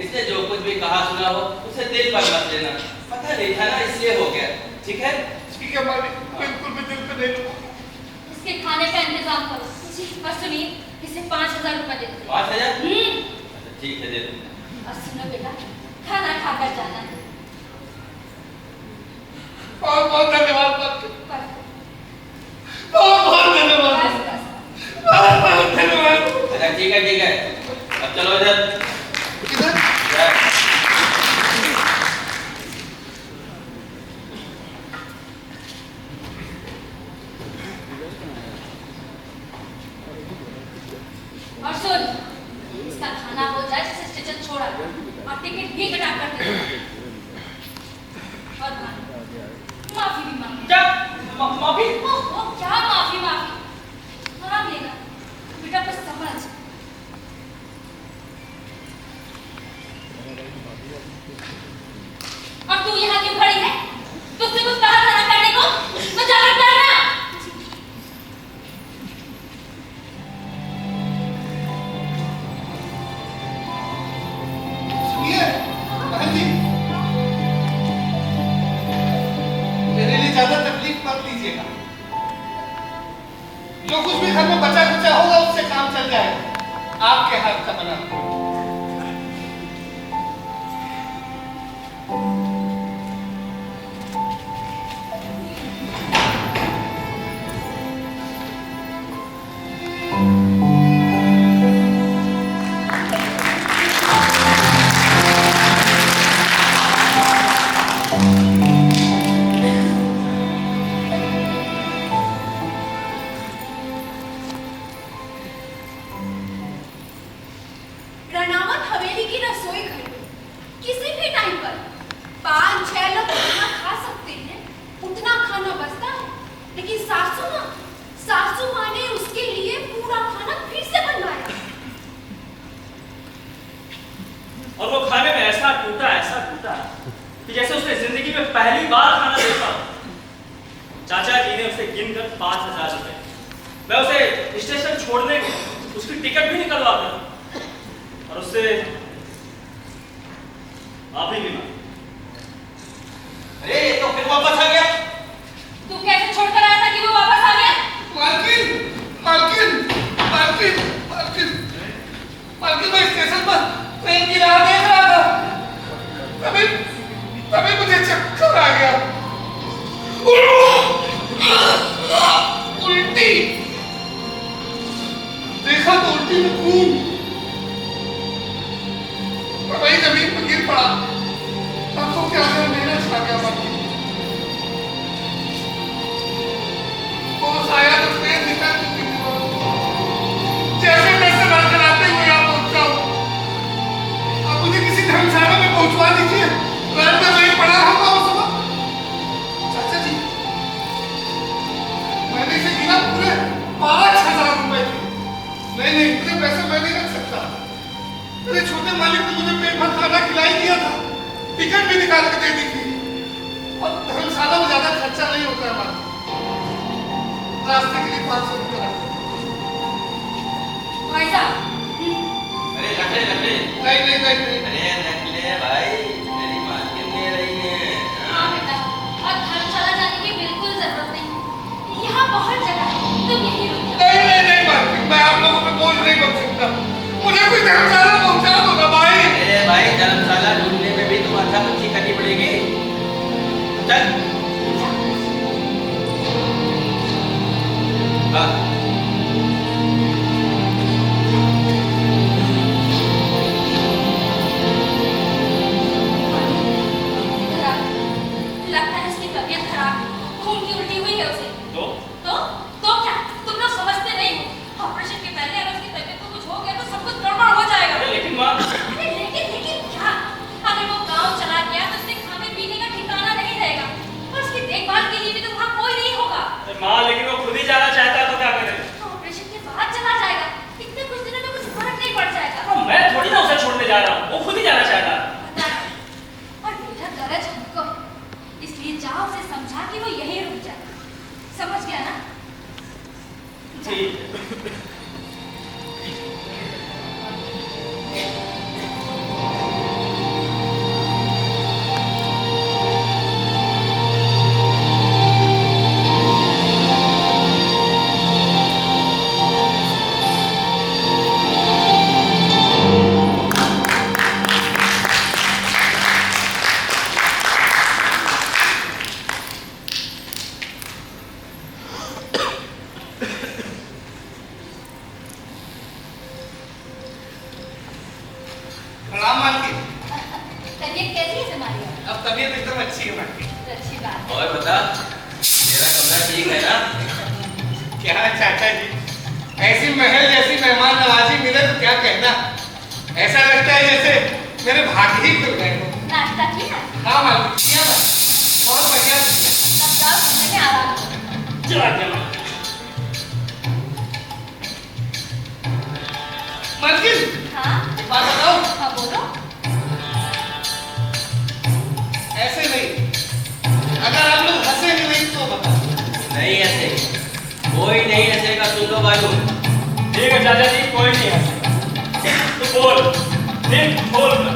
इसने जो कुछ भी कहा सुना हो उसे दिल पर मत लेना, पता नहीं था ना इसलिए हो गया। ठीक है? ठीक है मालिक, बिल्कुल भी दिल पे नहीं लूंगा। इसके खाने का इंतजाम करो जी। और सुनिए, इसे 5000 रुपए दे दो। 5000? ठीक है, दे दूंगा। और सुनो बेटा, खाना खाकर जाना। बहुत बहुत धन्यवाद मालिक, बस बहुत बहुत धन्यवाद, बस बहुत बहुत धन्यवाद। अच्छा ठीक है, अब चलो इधर। किधर? और सुन, इसका खाना हो जाए जैसे स्टेशन छोड़ा और टिकट भी कटा कर दे। और माफी भी मांग। क्या माफी? ओह, क्या माफी? मांग लेना बेटा, बस समझ। और तू यहाँ क्यों खड़ी है? तुझसे कुछ कहा था ना करने को, तो जाकर करना। सुनिए बहन जी, मेरे लिए ज्यादा तकलीफ मत लीजिएगा। जो कुछ भी घर में बचा कुचा होगा उससे काम चल जाएगा। आपके हाथ का बना हुआ। रनावत हवेली की रसोई घर में किसी भी टाइम पर 5-6 लोग खाना खा सकते हैं, उतना खाना बचता है। लेकिन सासू माँ ने उसके लिए पूरा खाना फिर से बनवाया। और वो खाने में ऐसा टूटा कि जैसे उसने जिंदगी में पहली बार खाना देखा। चाचा जी ने उसे गिनकर 5000 रुपए, मैं उसे स्टेशन छोड़ने उसकी टिकट भी निकलवा कर, और उससे आप ही भी मांगी। अरे ये तो फिर वापस आ गया। तू कैसे छोड़कर आया था कि वो वापस आ गया? मालकिन मैं स्टेशन पर ट्रेन की राह देख रहा था, तभी मुझे चक्कर आ गया। उल्टी देखा तो उल्टी में खून। मैं वही जमीन पर गिर पड़ा। आंखों के आगे मेरा छा गया मन। वो आया तो ट्रेन निकल चुकी थी। जैसे तैसे लड़खड़ाते हुए यहाँ पहुंचा हूँ। आप मुझे किसी धर्मशाला में पहुंचवा दीजिए। रात में वहीं पड़ा रहूंगा उस वक्त। चाचा जी, मैंने इसे गिना पूरे 5000 रुपए थे। नहीं, इतने पैसे मैं नहीं रख सकता। मेरे छोटे मालिक ने मुझे पेट भर खाना खिला ही दिया था, टिकट भी निकाल के दे दी थी। और धर्मशाला में ज्यादा खर्चा नहीं होता है हमारा। रास्ते के लिए 500 रुपये रख। अरे रख ले भाई, तेरी मालकिन दे रही है। हाँ बेटा, और धर्मशाला जाने की बिल्कुल जरूरत नहीं। यहाँ बहुत जगह है, तुम यहीं रुक जाओ। मैं आप लोगों पे बोझ नहीं बन सकता। मुझे कोई धर्मशाला पहुंचा दो ना भाई। अरे भाई, धर्मशाला ढूंढने में भी तो माथा पच्ची करनी पड़ेगी। चल। हाँ। लगता है इसकी तबीयत खराब है, खून की उल्टी हुई है उसे। तो क्या? तुम लोग समझते नहीं हो? ऑपरेशन के पहले अगर उसकी तबीयत को कुछ हो गया तो सब कुछ गड़बड़ हो जाएगा। लेकिन माँ, अरे लेकिन क्या? अगर वो गांव चला गया तो उसके खाने पीने का ठिकाना नहीं रहेगा और उसकी देखभाल के लिए भी तो वहाँ कोई नहीं होगा। माँ लेकिन वो खुद ही जाना चाहता है तो क्या करे? तो ऑपरेशन के बाद चला जाएगा, इतने कुछ दिनों में कुछ फर्क नहीं पड़ जाएगा। तो मैं थोड़ी ना उसे छोड़ने जा रहा हूँ, वो खुद ही जाना चाहता है। पता है, और मेरा गरज हमको, इसलिए जाओ उसे समझा कि वो यहीं रुक जाए। समझ गया ना? ठीक है। तबीयत कैसी है तुम्हारी? अब तबीयत एकदम अच्छी है मालकिन। तो अच्छी बात है। और बता, तेरा कमरा ठीक है ना? क्या चाचा जी, ऐसी महल जैसी मेहमान नवाजी मिले तो क्या कहना। ऐसा लगता है जैसे मेरे भाग्य ही खुल गए हो। नाश्ता किया? हाँ मालकिन, किया ना, बहुत बढ़िया किया। अब जाओ कमरे में आराम करो। चला गया माँ। मालकिन, हाँ एक बात बताओ। हाँ बोलो। ऐसे नहीं, अगर आप लोग हंसेंगे नहीं तो बताओ। नहीं ऐसे, कोई नहीं ऐसेगा, सुन लो बाजू। ठीक है चाचा जी, कोई नहीं है। तो बोल, दिल खोल कर,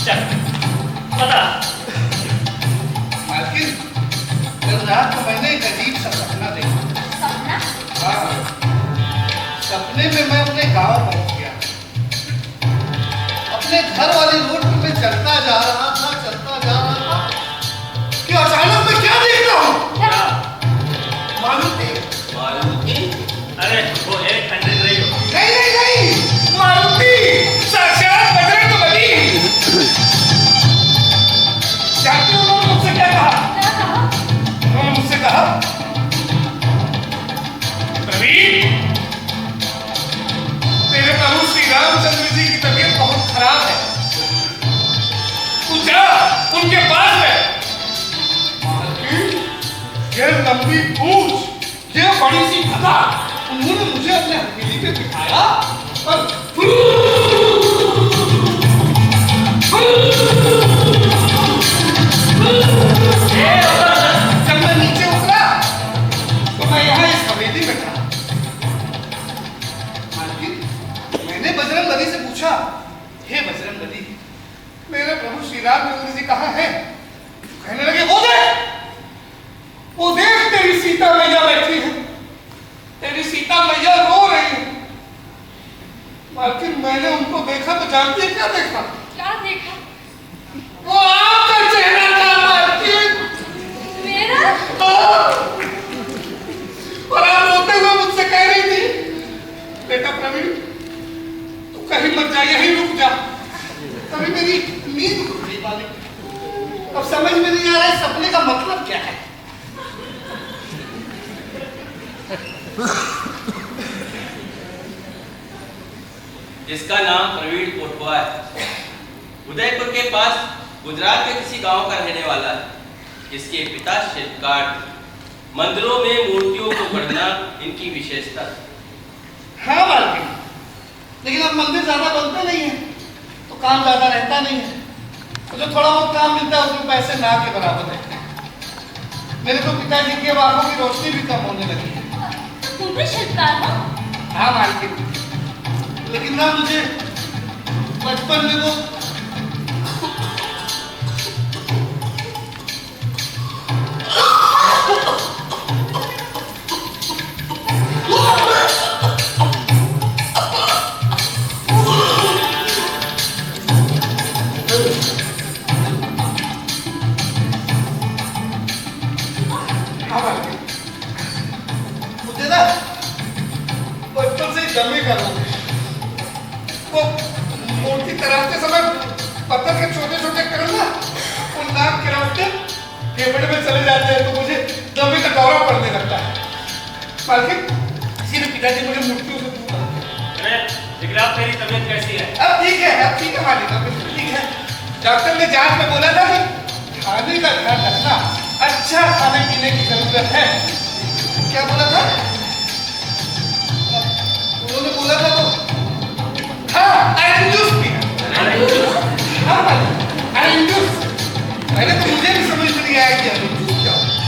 चल, बता। मालकिन, कल रात को मैंने एक अजीब सा सपना देखा। सपना? हाँ, सपने में मैं अपने गांव पहुंच गया। अपने घर वाली रोड पे मैं चलता जा रहा था कि अचानक मैं क्या देख रहा हूँ? क्या? मारुति। मारुति? अरे वो 800 रही हो। नहीं, मारुति, साक्षात बजरंगबली। जानते हो उन्होंने मुझसे क्या कहा? क्या कहा? उन्होंने मुझसे कहा, प्रवीण, तेरे प्रभु श्री रामचंद्र जी की तबीयत बहुत खराब है, तू जा उनके पास है। ये लंबी पूंछ, ये बड़ी सी गदा, उन्होंने मुझे अपने हथेली पे बिठाया और जब मैं नीचे उतरा तो मैं यहाँ इस हवेली में था। मालकिन, मैंने बजरंगबली से पूछा, हे बजरंगबली, मेरे प्रभु श्री रामचंद्र जी कहाँ हैं? कहने लगे, वो देख तेरी सीता मैया बैठी है, तेरी सीता मैया रो रही है। मालकिन, मैंने उनको देखा तो जानती है क्या देखा? क्या देखा? वो आपका चेहरा था मालकिन। मेरा? और आप रोते हुए मुझसे कह रही थी, बेटा प्रवीण, तू कहीं मत जा, यहीं रुक जा। तभी मेरी नींद खुल गई मालिक। अब समझ में नहीं आ रहा है सपने का मतलब क्या है। इसका नाम प्रवीण कोटवा है। उदयपुर के पास गुजरात के किसी गांव का रहने वाला है। इसके पिता शिल्पकार थे। मंदिरों में मूर्तियों को गढ़ना इनकी विशेषता है। हाँ मालकिन, लेकिन अब मंदिर ज्यादा बनते नहीं है तो काम ज्यादा रहता नहीं है। तो जो थोड़ा बहुत काम मिलता है उसमें पैसे ना के बराबर रहते हैं। मेरे तो पिताजी की आंखों की रोशनी भी कम होने लगी है। तुम भी शिल्पकार हो? हाँ मालकिन, लेकिन ना मुझे बचपन में वो मुझे ना बचपन से जमे का रोग है। वो मूर्ति तराशते समय पत्थर के छोटे छोटे कण ना वो नाक के रास्ते फेफड़े में चले जाते हैं, तो मुझे दमे का दौरा पड़ने लगता है। मालकिन इसीलिए पिताजी मुझे मूर्तियों से दूर रखते हैं। अरे लेकिन आप, तेरी तबीयत कैसी है? अब ठीक है मालिक, अब बिल्कुल ठीक है। डॉक्टर ने जांच में बोला था कि खाने का ध्यान रखना, अच्छा खाने पीने की जरूरत है। क्या बोला था? उन्होंने बोला था तो हाँ, आयरन जूस पीना। हाँ मालिक, आयरन जूस। पहले तो मुझे भी समझ नहीं आया कि आयरन जूस क्या होता है।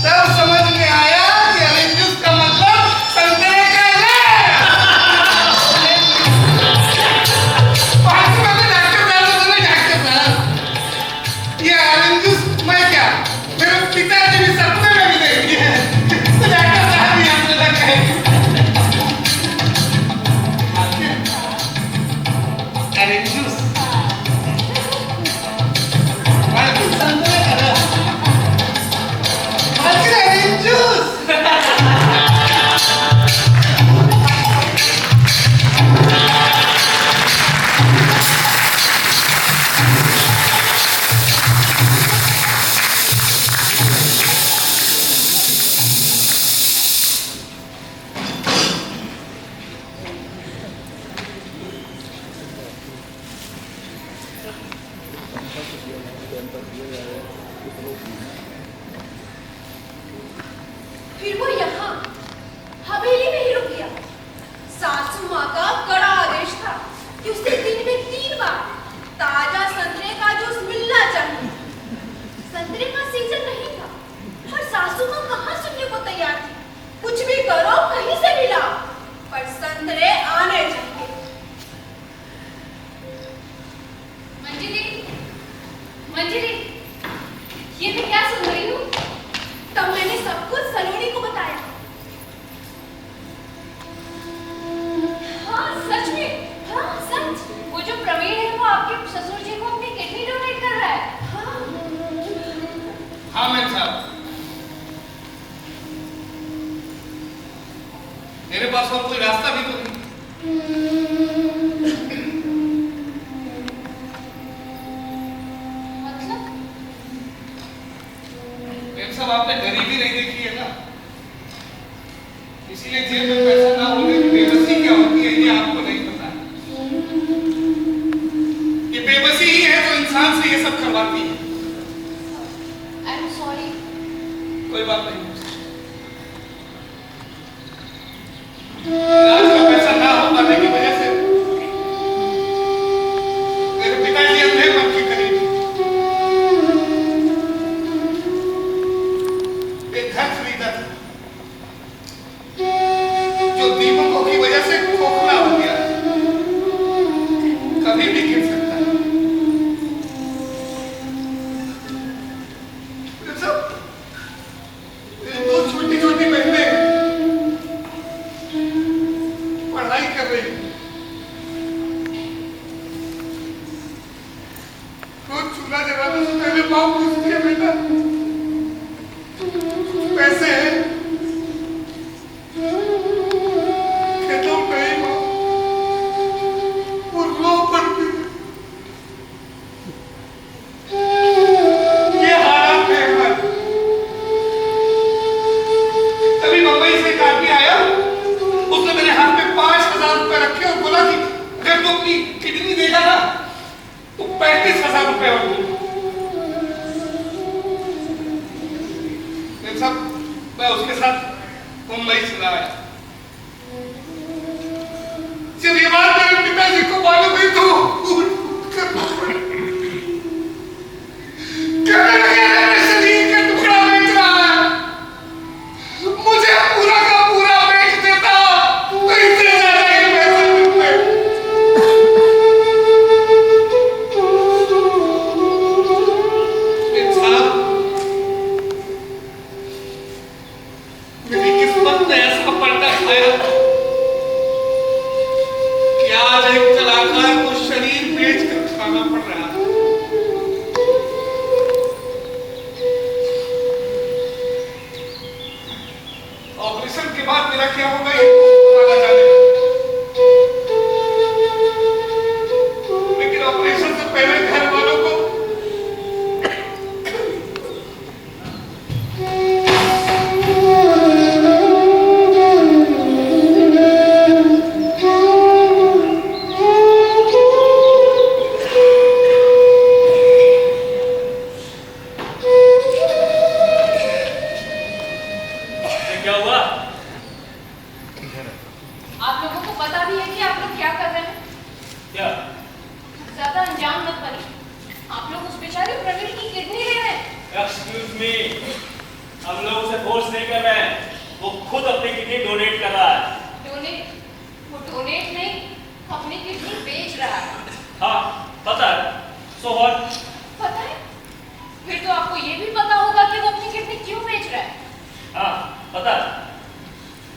तब समझ में आया कि आयरन जूस का मतलब संतरे का पिताजी भी सपने में भी देखी है, तो डॉक्टर साहब भी हमने लग गए। अरे जूस मालकिन संतरे का रस, मालकिन अरे जूस। फिर वो यहाँ हवेली में ही रुक गया। सासू माँ का कड़ा आदेश था कि उसे दिन में 3 बार ताजा संतरे का जूस मिलना चाहिए। संतरे का सीजन नहीं था, पर सासू माँ कहाँ सुनने को तैयार थी। कुछ भी करो, कहीं से भी लाओ, पर संतरे आने चाहिए। मंजरी, ये मैं क्या सुन रही हूँ? तब मैंने सब कुछ सलोनी को बताया। हाँ सच में, हाँ सच। वो जो प्रवीण है वो आपके ससुर जी को अपनी किडनी डोनेट कर रहा है। हाँ मैं साहब, मेरे पास और कोई रास्ता भी तो नहीं। मतलब? सब आपने गरीबी नहीं देखी है ना, इसीलिए जेब में पैसा ना होने की बेबसी क्या होती है ये आपको नहीं पता। ये बेबसी ही है जो इंसान से ये सब करवाती है। आई एम सॉरी। कोई बात नहीं, इलाज का पैसा ना हो पाने की वजह से मेरे पिताजी अंधे मन के करीब एक घर खरीदा था जो दीपकों की वजह से खोखला हो गया, कभी भी गिर सकता है। दो छोटी छोटी बहनें पढ़ाई कर रही, रोज चूल्हा जलाने से पहले माँ पूछती है बेटा पैसे हैं? कहता हूँ नहीं माँ, वो रो पड़ती है। ये हालात है हमारे। तभी मुंबई से एक आदमी आया, उसने मेरे हाथ में 5,000 रुपए रखे और बोला कि अगर तू अपनी किडनी देगा ना तो 35,000 रुपए और दूंगा। मैं उसके साथ मुंबई चला आया। जब ये बात मेरे पिताजी को मालूम हुई तो कहने लगे मेरे शरीर का टुकड़ा बेच रहा है, मुझे पूरा का पूरा बेच देता तो इतने ज्यादा ही पैसे मिलते। आप लोगों को पता भी है कि आप लोग क्या कर रहे हैं? क्या? ज्यादा अनजान मत बनिए। आप लोग उस बेचारे प्रवीण की किडनी ले रहे हैं। एक्सक्यूज मी, हम लोग उसे फोर्स नहीं कर रहे हैं, वो खुद अपनी किडनी डोनेट कर रहा है। डोनेट? वो डोनेट नहीं, अपनी किडनी बेच रहा है। हाँ पता है, सो व्हाट? पता है? फिर तो आपको ये भी पता होगा कि वो अपनी किडनी क्यों बेच रहा है। हाँ पता है,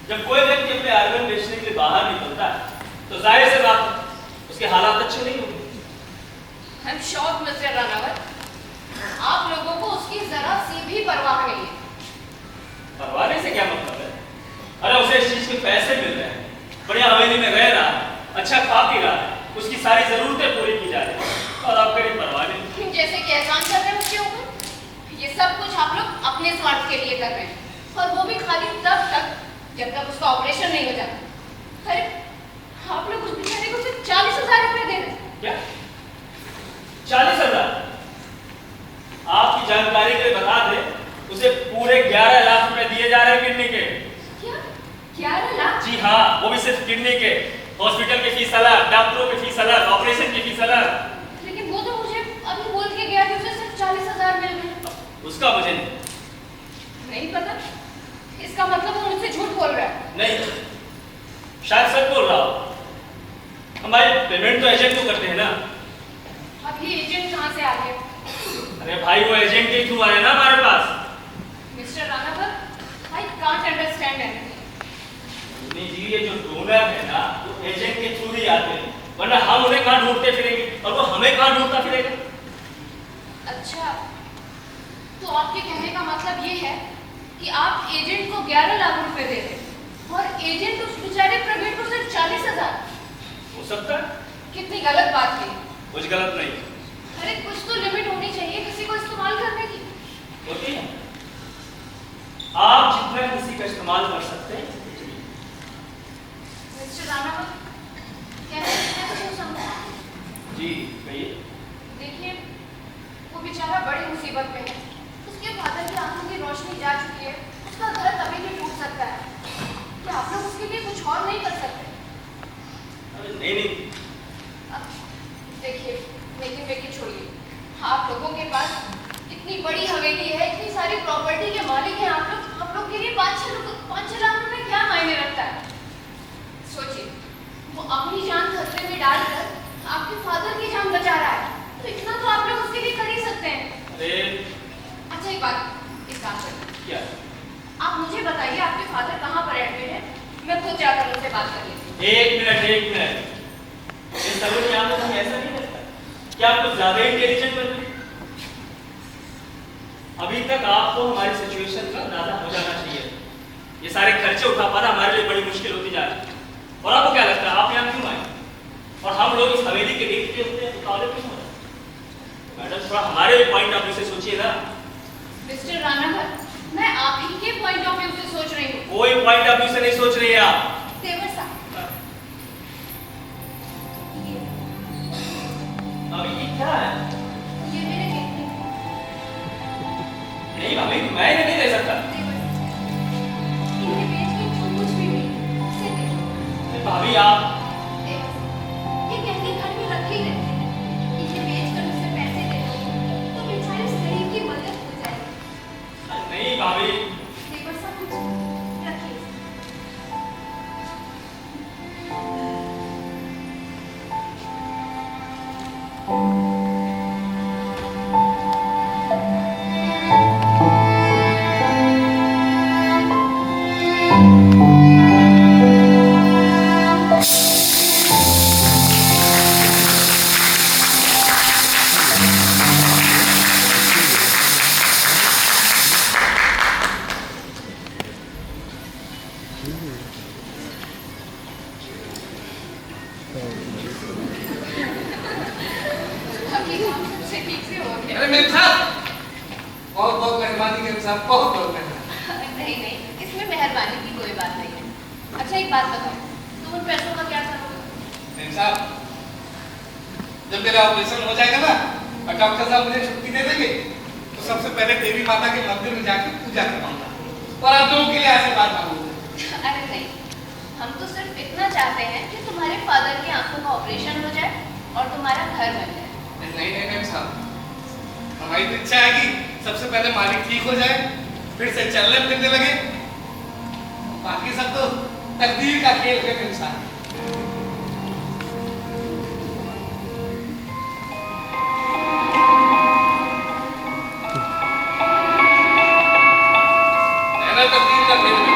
जब कोई व्यक्ति अपने आर्गन बेचने के लिए बाहर निकलता है तो जाहिर सी बात है, उसके हालात अच्छे नहीं होंगे। I am shocked mister Ranaut, आप लोगों को उसकी जरा सी भी परवाह नहीं है। परवाने से क्या मतलब है? अरे उसे इस चीज के पैसे मिल रहे हैं, बढ़िया हवेली में रह रहा है, अच्छा खा पी रहा है, उसकी सारी जरूरतें पूरी की जा रही है और आप करीब परवाह नहीं। जैसे कि एहसान कर रहे हैं उसके ऊपर। ये सब कुछ आप लोग अपने स्वार्थ के लिए कर रहे हैं, और वो भी खाली तब तक जब तक उसका ऑपरेशन नहीं हो जाता। अरे आप लोग उस बेचारे को सिर्फ 40,000 रुपए दे रहे हैं। क्या? 40,000? आपकी जानकारी के लिए बता दें, उसे पूरे 11 लाख रुपए दिए जा रहे हैं किडनी के। क्या? 11 लाख? जी हाँ, वो भी सिर्फ किडनी के। हॉस्पिटल की फीस अलग, डॉक्टरों की फीस अलग, ऑपरेशन की फीस अलग। लेकिन वो तो मुझे अभी बोल के गया कि उसे सिर्फ 40,000 मिल रहे हैं। उसका मुझे नहीं पता। इसका मतलब वो मुझसे झूठ बोल रहा है। नहीं, शायद सच बोल रहा हो। हमारी पेमेंट तो एजेंट को करते हैं ना। अब ये एजेंट कहाँ से आ गया? अरे भाई, वो एजेंट के थ्रू आए ना हमारे पास। Mister Ranawat, I can't understand anything. नहीं जी, ये जो डोनर है ना, वो एजेंट के थ्रू ही आते हैं, वरना हम उन्हें कहाँ ढूंढते फिरेंगे और वो हमें कहाँ ढूंढता फिरेगा। अच्छा, तो आपके कहने का मतलब ये है कि आप एजेंट को 11 लाख रुपए दे रहे हैं और एजेंट उस बेचारे प्रवीण को सिर्फ 40,000। हो सकता है। कितनी गलत बात है। कुछ गलत नहीं अरे कुछ तो लिमिट होनी चाहिए किसी को इस्तेमाल करने की। होती है। आप जितना किसी का इस्तेमाल कर सकते हैं। मिस्टर रानावत, कैसे समझा? जी कहिए। देखिए, वो बेचारा बड़ी मुसीबत में है। उसके फादर की आंखों की रोशनी जा चुकी है, उसका घर कभी भी टूट सकता है। क्या आप लोग उसके लिए कुछ और नहीं कर सकते? अरे नहीं। अब देखिए, मेकिंग वेकिंग छोड़िए। आप लोगों के पास इतनी बड़ी हवेली है, इतनी सारी प्रॉपर्टी के मालिक हैं आप लोग के लिए 5-6 लाख रुपए क्या मायने रखता है? सोचिए, वो अपनी जान खतरे में डालकर आपके फादर की जान बचा रहा है, तो इतना तो आप लोग उसके लिए कर ही सकते हैं। अरे अच्छा एक काम करिए। क्या? आप मुझे बताइए आपके फादर कहाँ पर एडमिट है, मैं खुद जाकर उनसे बात कर लेती हूँ। एक मिनट। इस समय में आपको हमें ऐसा नहीं लगता कि आप कुछ ज्यादा इंटेलिजेंट बन गए? अभी तक आपको हमारी सिचुएशन का अंदाजा हो जाना चाहिए। ये सारे खर्चे उठा पाना हमारे लिए बड़ी मुश्किल होती जा रही है। और आपको क्या लगता है आप यहाँ क्यों आए? और हम लोग इस हवेली के गेट पे होते हैं तो काले क्यों होते? मैडम थोड़ा हमारे पॉइंट ऑफ व्यू से सोचिए ना। मिस्टर रानावत, मैं आप ही के पॉइंट ऑफ व्यू से सोच रही हूँ। कोई पॉइंट ऑफ व्यू से नहीं सोच रही है आप। तेवर साहब, अब ये क्या है? ये मेरे किडनी नहीं भाभी, मैं नहीं दे सकता। इन्हें बेच के जो कुछ भी मिले उसे दे दो। भाभी आप ये कहते घर में रख ही लेते हैं। इन्हें बेच कर उसे पैसे दे दो तो बेचारे गरीब की मदद हो जाएगी। नहीं भाभी। तेवर साहब, कुछ रखिए। बाकी काम सबसे ठीक से हो गया। अरे मेरे साहब, बहुत बहुत मेहरबानी मेरे साहब, बहुत बहुत मेहरबानी। नहीं, इसमें मेहरबानी की कोई बात नहीं है। अच्छा एक बात बताओ, तुम उन पैसों का क्या करोगे? मेरे साहब, जब मेरा ऑपरेशन हो जाएगा ना और डॉक्टर साहब मुझे छुट्टी दे देंगे तो सबसे पहले देवी माता के मंदिर में जाकर पूजा करवाऊंगा और आप लोगों के लिए आशीर्वाद मांगूंगा। अरे नहीं, हम तो सिर्फ इतना चाहते हैं कि तुम्हारे फादर की आंखों का ऑपरेशन हो जाए और तुम्हारा घर बन जाए। नहीं नहीं मैम साहब, हमारी तो इच्छा है कि सबसे पहले मालिक ठीक हो जाए, फिर से चलने फिरने लगे। बाकी सब तो तकदीर का खेल है मेरे साथ। तकदीर का खेल है।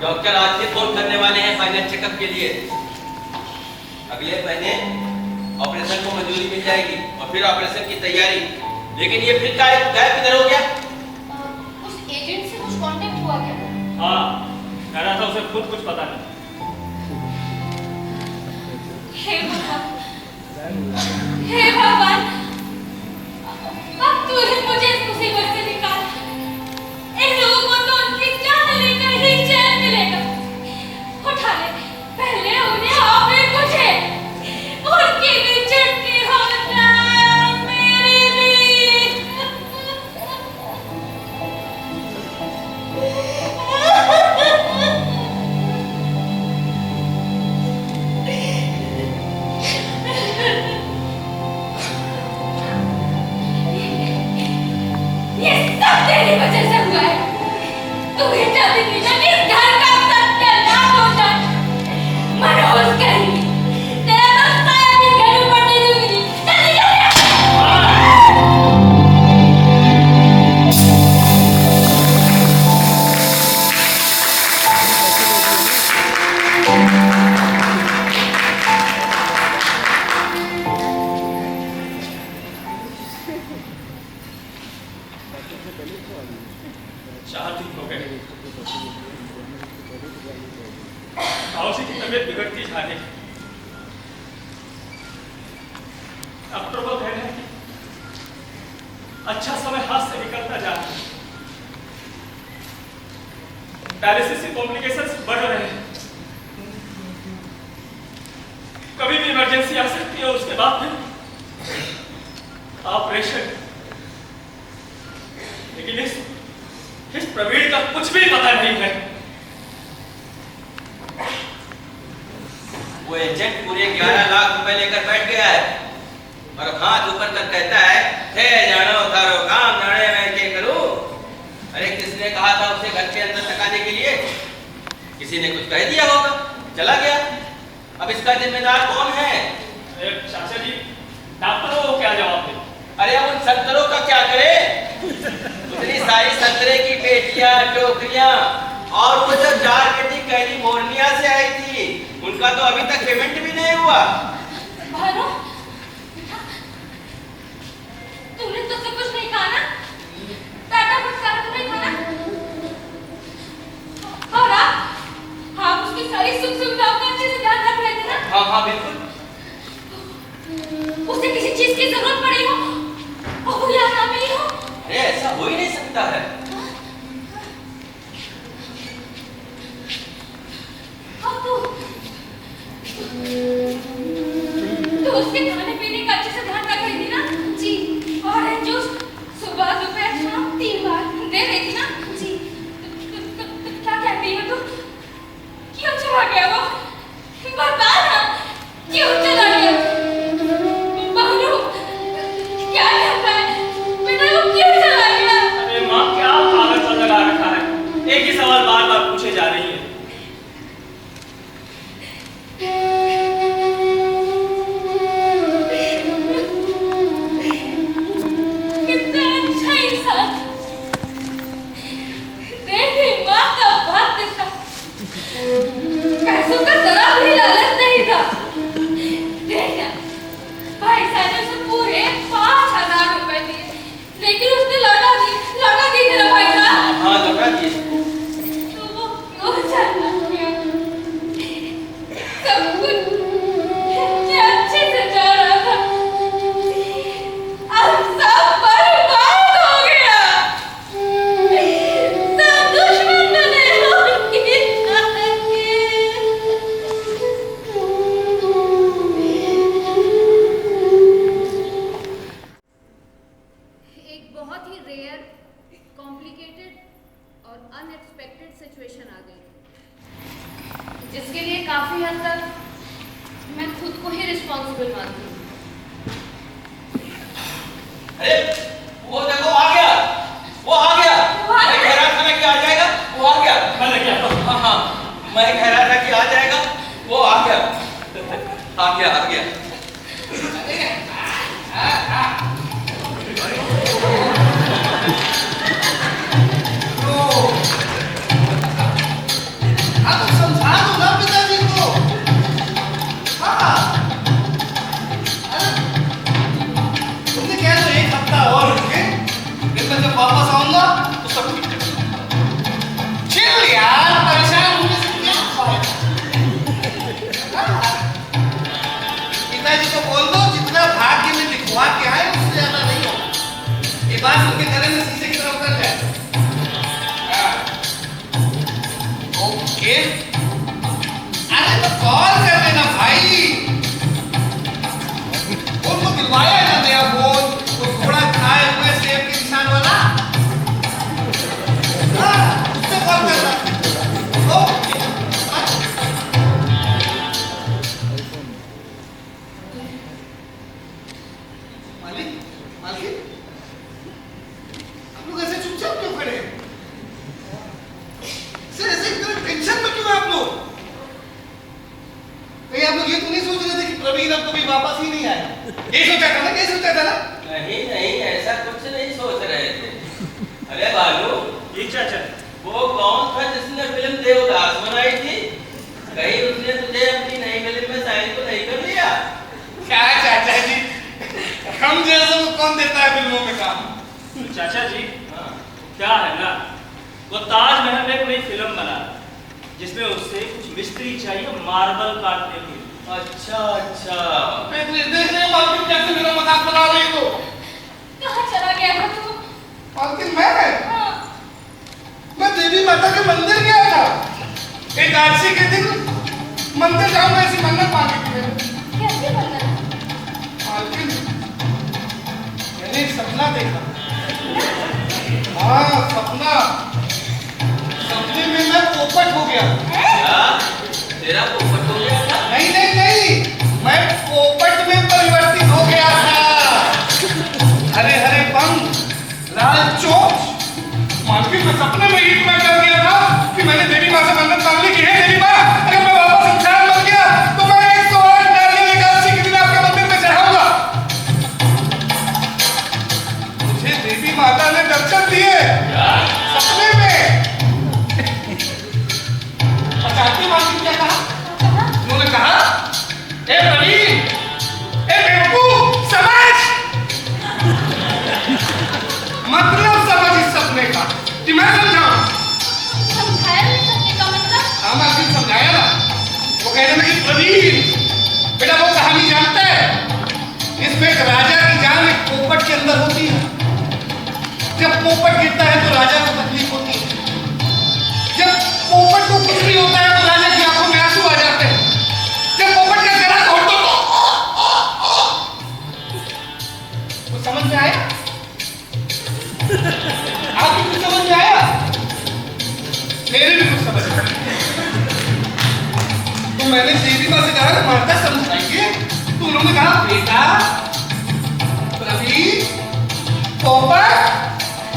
डॉक्टर आज से फोन करने वाले हैं फाइनल चेकअप के लिए। अगले महीने ऑपरेशन को मंजूरी मिल जाएगी और फिर ऑपरेशन की तैयारी। लेकिन ये फिर गायब किधर हो गया? उस एजेंट से कुछ कांटेक्ट हुआ क्या? हाँ, कह रहा था उसे खुद कुछ पता नहीं। हे भगवान, अब तू ही मुझे इस मुसीबत से निकाल। इन लोगों को तो उनकी जान लेकर ही चैन मिलेगा। उठा ले, पहले उन्हें और फिर मुझे। उनकी भी छुट्टी हो जाए, मेरी भी। ये सब तेरी वजह से हुआ है। तू ही चाहती थी ना कि इस घर का सत्यानाश हो जाए। मनोज कहीं तेरा रास्ता है, अपने घर में पड़ने दूंगी। जल्दी चार दिन हो गए ताऊसी की तबीयत बिगड़ती जा रही। डॉक्टर वो कह रहे हैं कि अच्छा समय हाथ से निकलता जा रहा है। डायलिसिस के कॉम्प्लिकेशंस बढ़ रहे हैं। कभी भी इमरजेंसी आ सकती है, उसके बाद फिर ऑपरेशन। लेकिन इस प्रवीण का कुछ भी पता नहीं है। वो एजेंट पूरे 11 लाख रुपए लेकर बैठ गया है और हाथ ऊपर कर कहता है, हे जानो थारो काम जाने मैं क्या करूं। अरे किसने कहा था उसे घर के अंदर टकाने के लिए? किसी ने कुछ कह दिया होगा, चला गया। अब इसका जिम्मेदार कौन है? अरे चाचा जी, डॉक्टरों को क्या जवाब दे? अरे अब उन संतरों का क्या करे? उतनी सारी संतरे की पेटियां, टोकरियां और वो जो जार पेटी कैलिफोर्निया से आई थी, उनका तो अभी तक पेमेंट भी नहीं हुआ। भानु, तूने तो सब कुछ नहीं कहा ना? टाटा फटकारा तो नहीं था ना? और आप उसकी सारी सुख सुविधाओं का अच्छे से ध्यान रख रहे थे ना? हाँ हाँ बिल्कुल। उसे किसी चीज की जरूरत पड़ी हो और वो यहाँ ना मिली हो? अरे ऐसा हो ही नहीं सकता है। और तू उसके खाने पीने का अच्छे से ध्यान रख रही थी ना? जी। ऑरेंज जूस सुबह दोपहर शाम 3 बार दे रही थी ना? जी। क्या कहती है तू? क्यों चला गया वो? बता ना, क्यों चला गया? भानु, क्या कहता है? बेटा वो क्यों चला गया? अरे माँ, क्या पागल सा लगा रखा है? एक ही सवाल बार बार पूछे जा रही है। कितना अच्छा इंसान। देखी माँ का भक्त था, पैसों का जरा भी लालच नहीं था। देखा, भाई साहब ने उसे पूरे 5,000 रुपए दिए, लेकिन उसने लौटा दिए ना भाई साहब। हाँ लौटा दिए। तो वो क्यों चला गया? काफी हद तक मैं खुद को ही रिस्पॉन्सिबल मानती हूँ। अरे वो देखो आ गया, वो आ गया। मैं कह रहा था ना कि आ जाएगा, वो आ गया। मैं लेके आता हूँ। हाँ हाँ, मैं कह रहा था कि आ जाएगा, वो आ गया। आ गया आ गया। आप समझा दो ना पिताजी को। हाँ, तुमने कह दो एक हफ्ता और रुके, फिर मैं जब वापस आऊंगा तो सब ठीक कर दूंगा। चिल यार, परेशान होने से क्या फायदा। हाँ, पिताजी को बोल दो जितना भाग्य में लिखवा के आए उससे ज्यादा नहीं हो। ये बात उनके गले में शीशे की तरह उतर जाए। हाँ, ओके। अरे तो कॉल कर देना भाई। उनको दिलवाया है ना नया फोन, तो घोड़ा खाए हुए सेब के निशान वाला। हाँ, उससे कॉल करना। ओके। मालिक, मालिक, आप लोग ऐसे चुपचाप क्यों खड़े हैं? ऐसे इतना टेंशन में क्यों हैं आप लोग? कहीं आप लोग ये तो नहीं सोच रहे थे कि प्रवीण अब कभी वापस ही नहीं आए? ये सोचा था ना, ये सोचा था ना? नहीं नहीं, ऐसा कुछ नहीं सोच रहे थे। अरे बालू, ये चाचा, वो कौन था जिसने फिल्म देवदास बनाई थी? कहीं उसने तुझे अपनी नई फिल्म में साइन तो नहीं कर लिया? क्या चाचा जी, हम जैसे को कौन देता है फिल्मों में काम? चाचा जी, हाँ। क्या है ना, वो ताजमहल में कोई फिल्म बना जिसमें उससे कुछ मिस्त्री चाहिए मार्बल काटने के लिए। अच्छा अच्छा। देख रहे हो मालकिन कैसे मेरा मजाक बना रही हो? कहाँ चला गया था तू? मालकिन मैं हाँ, मैं देवी माता के मंदिर गया था। एकादशी के दिन मंदिर जाऊंगा ऐसी मन्नत मांगी थी मैंने। कैसे बनना? मालकिन मैंने एक सपना देखा। हाँ, सपना। सपने में मैं पोपट हो गया। क्या? तेरा पोपट हो गया था? नहीं नहीं नहीं, मैं पोपट में परिवर्तित हो गया था। हरे हरे पंख, लाल चोंच। मालकिन मैं सपने में ही इतना कर गया था कि मैंने देवी माँ से मन्नत मांग ली कि हे देवी माँ, अगर मैं वापस इंसान बन गया तो मैं 108 नारियल एकादशी के दिन आपके मंदिर में चढ़ाऊंगा। मुझे देवी माता ने दर्शन दिए सपने में। पचाती मालकिन क्या कहा? उन्होंने कहा, ए प्रवीण, ए बेवकूफ, समझ। मतलब समझ इस सपने का कि मैं समझाऊं। समझाया नहीं सकने का मतलब? हाँ मालकिन, समझाया ना। वो कहने लगी, प्रवीण बेटा वो कहानी जानता है, इसमें एक राजा की जान एक पोपट के अंदर होती है। जब पोपट गिरता है तो राजा को तकलीफ होती है। जब पोपट को कुछ नहीं होता है तो राजा की आंखों में आंसू आ जाते हैं। जब पोपट का जरा घोट दो तो समझ में आया? आपको कुछ समझ में आया? मेरे भी कुछ समझ में आया। तो मैंने देवी माँ से कहा माता समझाइए, तो उन्होंने कहा बेटा प्रवीण, पोपट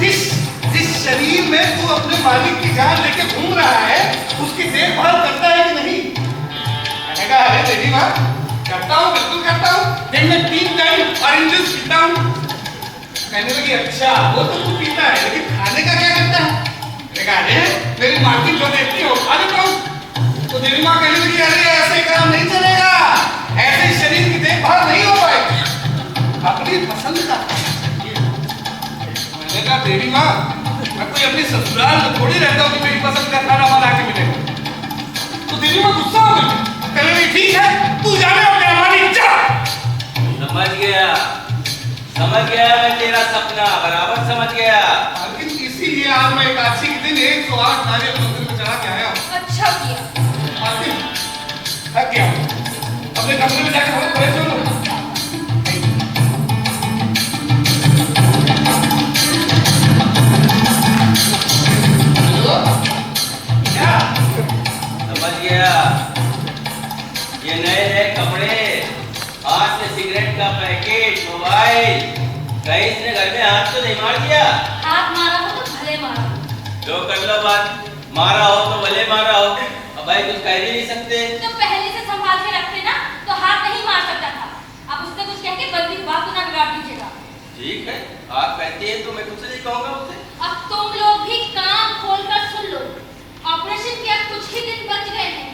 जिस शरीर में तू अपने मालिक की जान लेके घूम रहा है उसकी देखभाल करता है कि नहीं? मैंने कहा अरे देवी माँ, करता हूँ, बिल्कुल करता हूँ। दिन में 3 टाइम ऑरेंज जूस पीता हूँ। कहने लगी अच्छा वो तो तू पीता है, लेकिन खाने का क्या करता है? मैंने कहा अरे मेरी मालकिन जो देती है वो खा लेता हूँ। तो देवी माँ कहने लगी अरे ऐसे काम नहीं चलेगा, ऐसे शरीर की देखभाल नहीं हो पाएगी, अपनी पसंद का। मैंने कहा देवी माँ, मैं कोई अपने ससुराल में थोड़ी रहता हूँ कि मेरी पसंद का खाना बना के मिलेगा। तो देवी माँ गुस्सा हो गई, कहने लगी ठीक है तू जाने और मेरा मालिक जा। समझ गया मैं तेरा सपना, बराबर समझ गया। लेकिन इसीलिए आज मैं एकादशी के दिन 108 नारियल मंदिर में चढ़ा के आया हूँ। अच्छा किया। मालकिन, थक गया हूँ, अपने कमरे में जाकर बहुत परेशान हूँ। समझ गया। ये नए नए कपड़े, हाथ में सिगरेट का पैकेट, मोबाइल, कहीं इसने घर में हाथ तो नहीं मार दिया? हाथ मारा हो तो भले मारा। जो कर लो बात, मारा हो तो भले मारा हो, अब भाई कुछ कह भी नहीं सकते। तो पहले से संभाल के रखते ना तो हाथ नहीं मार सकता था। अब उससे कुछ कह के बंदी बात को ना बिगाड़ दीजिएगा। ठीक है, आप कहती हैं तो मैं कुछ नहीं कहूंगा उसे। अब तुम लोग भी कान खोलकर सुन लो। ऑपरेशन के अब कुछ ही दिन बच गए हैं।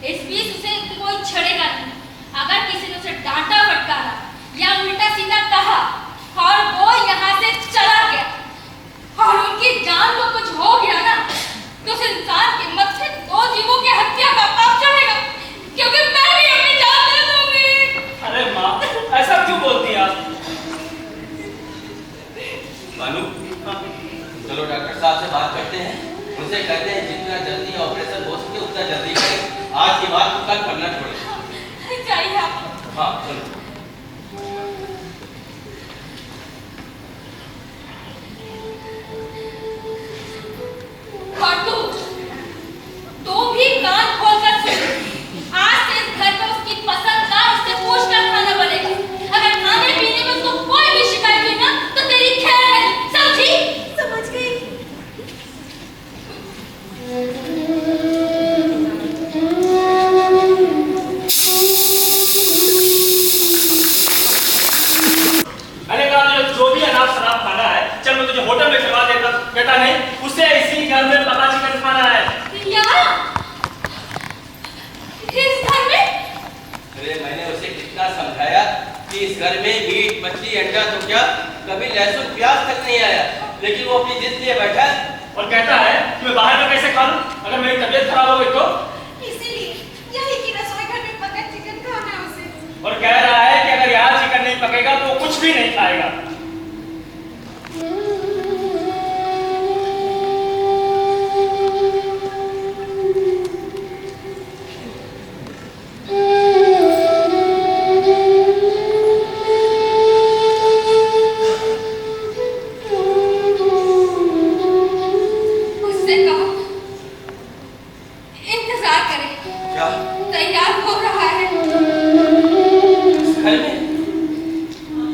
इस बीच उसे कोई छड़ेगा नहीं। अगर किसी ने उसे डांटा फटकारा या उल्टा सीधा कहा और वो यहाँ से चला गया और उनकी जान को कुछ हो गया ना, तो उस इंसान के मत से 2 जीवों की हत्या का पाप चढ़ेगा, क्योंकि मैं भी अपनी जान दे दूंगी। अरे माँ, ऐसा क्यों बोलती हैं आप? बानू, चलो डॉक्टर साहब से बात करते हैं, उनसे कहते हैं जितना जल्दी ऑपरेशन हो सके उतना जल्दी करें। आज की बात को कल करना छोड़े। चाहिए आप। हाँ चलो। और तू भी कान खोलकर सुन। आज से इस घर में उसकी पसंद का उससे पूछकर खाना बनेगा। अगर खाने पीने में उसको कोई भी शिकायत हुई ना तो तेरी खैर नहीं, समझी? समझ गई। मैंने कहा जो भी अनाप शराब खाना है, चल मैं तुझे होटल में खिलवा देता। कहता नहीं, उसे इसी घर में पका चिकन खाना है। यार, इस घर में? अरे मैंने उसे कितना समझाया कि इस घर में मीट, मछली, अंडा तो क्या कभी लहसुन प्याज तक नहीं आया, लेकिन वो अपनी जिद लिए बैठा और कहता है कि मैं बाहर का कैसे खा लूं अगर मेरी तबीयत खराब हो गई तो। इसीलिए यही की रसोई घर में पका चिकन खाना है उसे। और कह रहा है कि अगर यहाँ चिकन नहीं पकेगा तो वो कुछ भी नहीं खाएगा। उससे कहो इंतजार करे। क्या तैयार हो रहा है। इस घर में,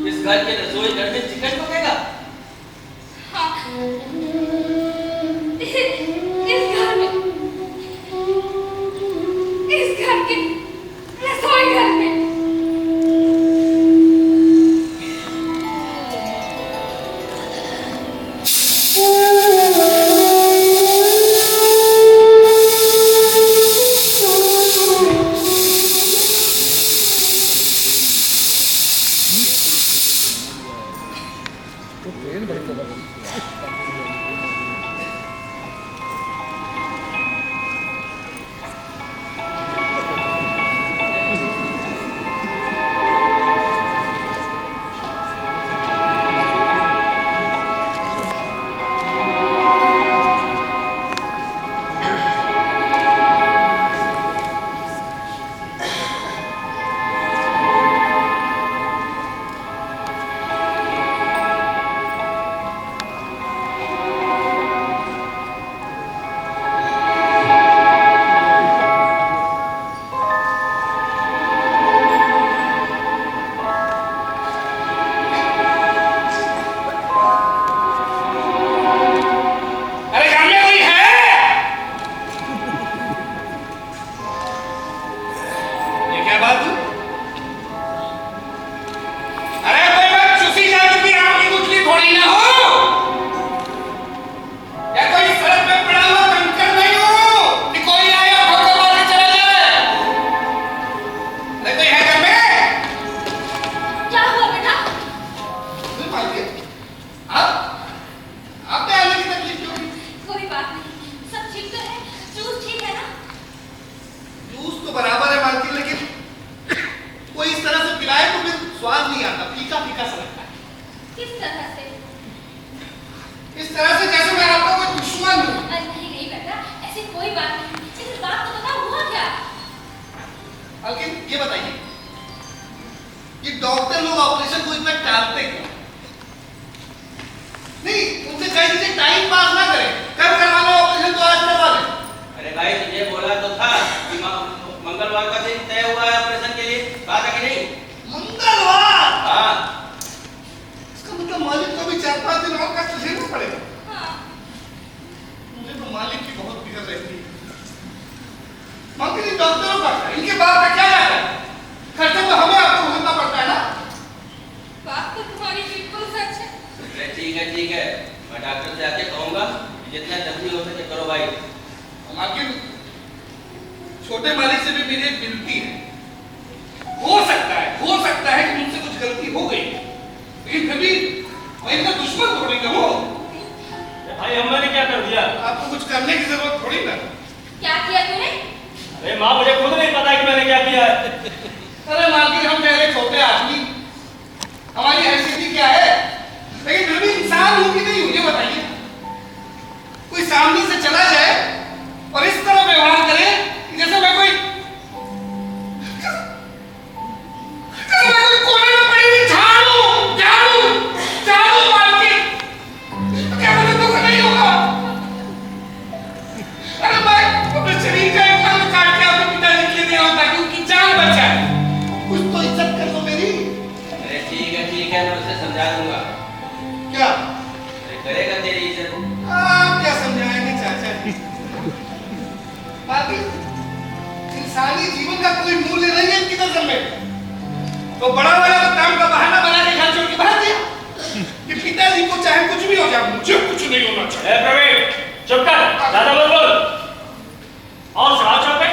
इस घर के रसोई घर में चिकन पकेगा? हाँ, इस घर में, इस घर के रसोई घर में। मंगलवार का दिन तय हुआ है मंत्री डॉक्टरों का, इनके बात का क्या जाता है? खर्चा तो हमें आपको भुगतना पड़ता है ना। बात तो तुम्हारी बिल्कुल सच है। अरे ठीक है, मैं डॉक्टर से आके कहूंगा कि जितना जल्दी हो सके करो भाई। लेकिन छोटे मालिक से भी मेरी एक विनती है, हो सकता है कि मुझसे कुछ गलती हो गई, लेकिन फिर भी मैं इनका दुश्मन थोड़ी ना हूँ। भाई हम मैंने क्या कर दिया? आपको कुछ करने की जरूरत थोड़ी ना। क्या किया तूने? अरे माँ, मुझे खुद नहीं पता कि मैंने क्या किया है। अरे मालकिन, हम पहले छोटे आदमी, हमारी हैसियत क्या है, लेकिन फिर भी इंसान हूँ कि नहीं हूँ ये बताइए। कोई सामने से चला जाए और इस तरह व्यवहार करे जैसे मैं कोई कोने में पड़ी हुई झाड़ू मालकिन, क्या मुझे दुख नहीं होगा? अरे मैं अपने शरीर का एक अंग काट के अपने पिताजी के लिए दे रहा हूं ताकि उनकी जान बच जाए। कुछ तो इज्जत कर लो मेरी। अरे ठीक है, मैं उसे समझा दूंगा। क्या? अरे करेगा तेरी इज्जत। आप क्या समझाएंगे चाचा? बाकी इंसानी जीवन का कोई मूल्य नहीं है इनकी नजर में। तो बड़ा वाला तो काम का बहाना बना के घर छोड़ के भाग दिया कि पिताजी को चाहे कुछ भी हो जाए, मुझे कुछ नहीं होना चाहिए। प्रवीण, चुप कर, ज्यादा मत बोल। और सुनाओ चुप है,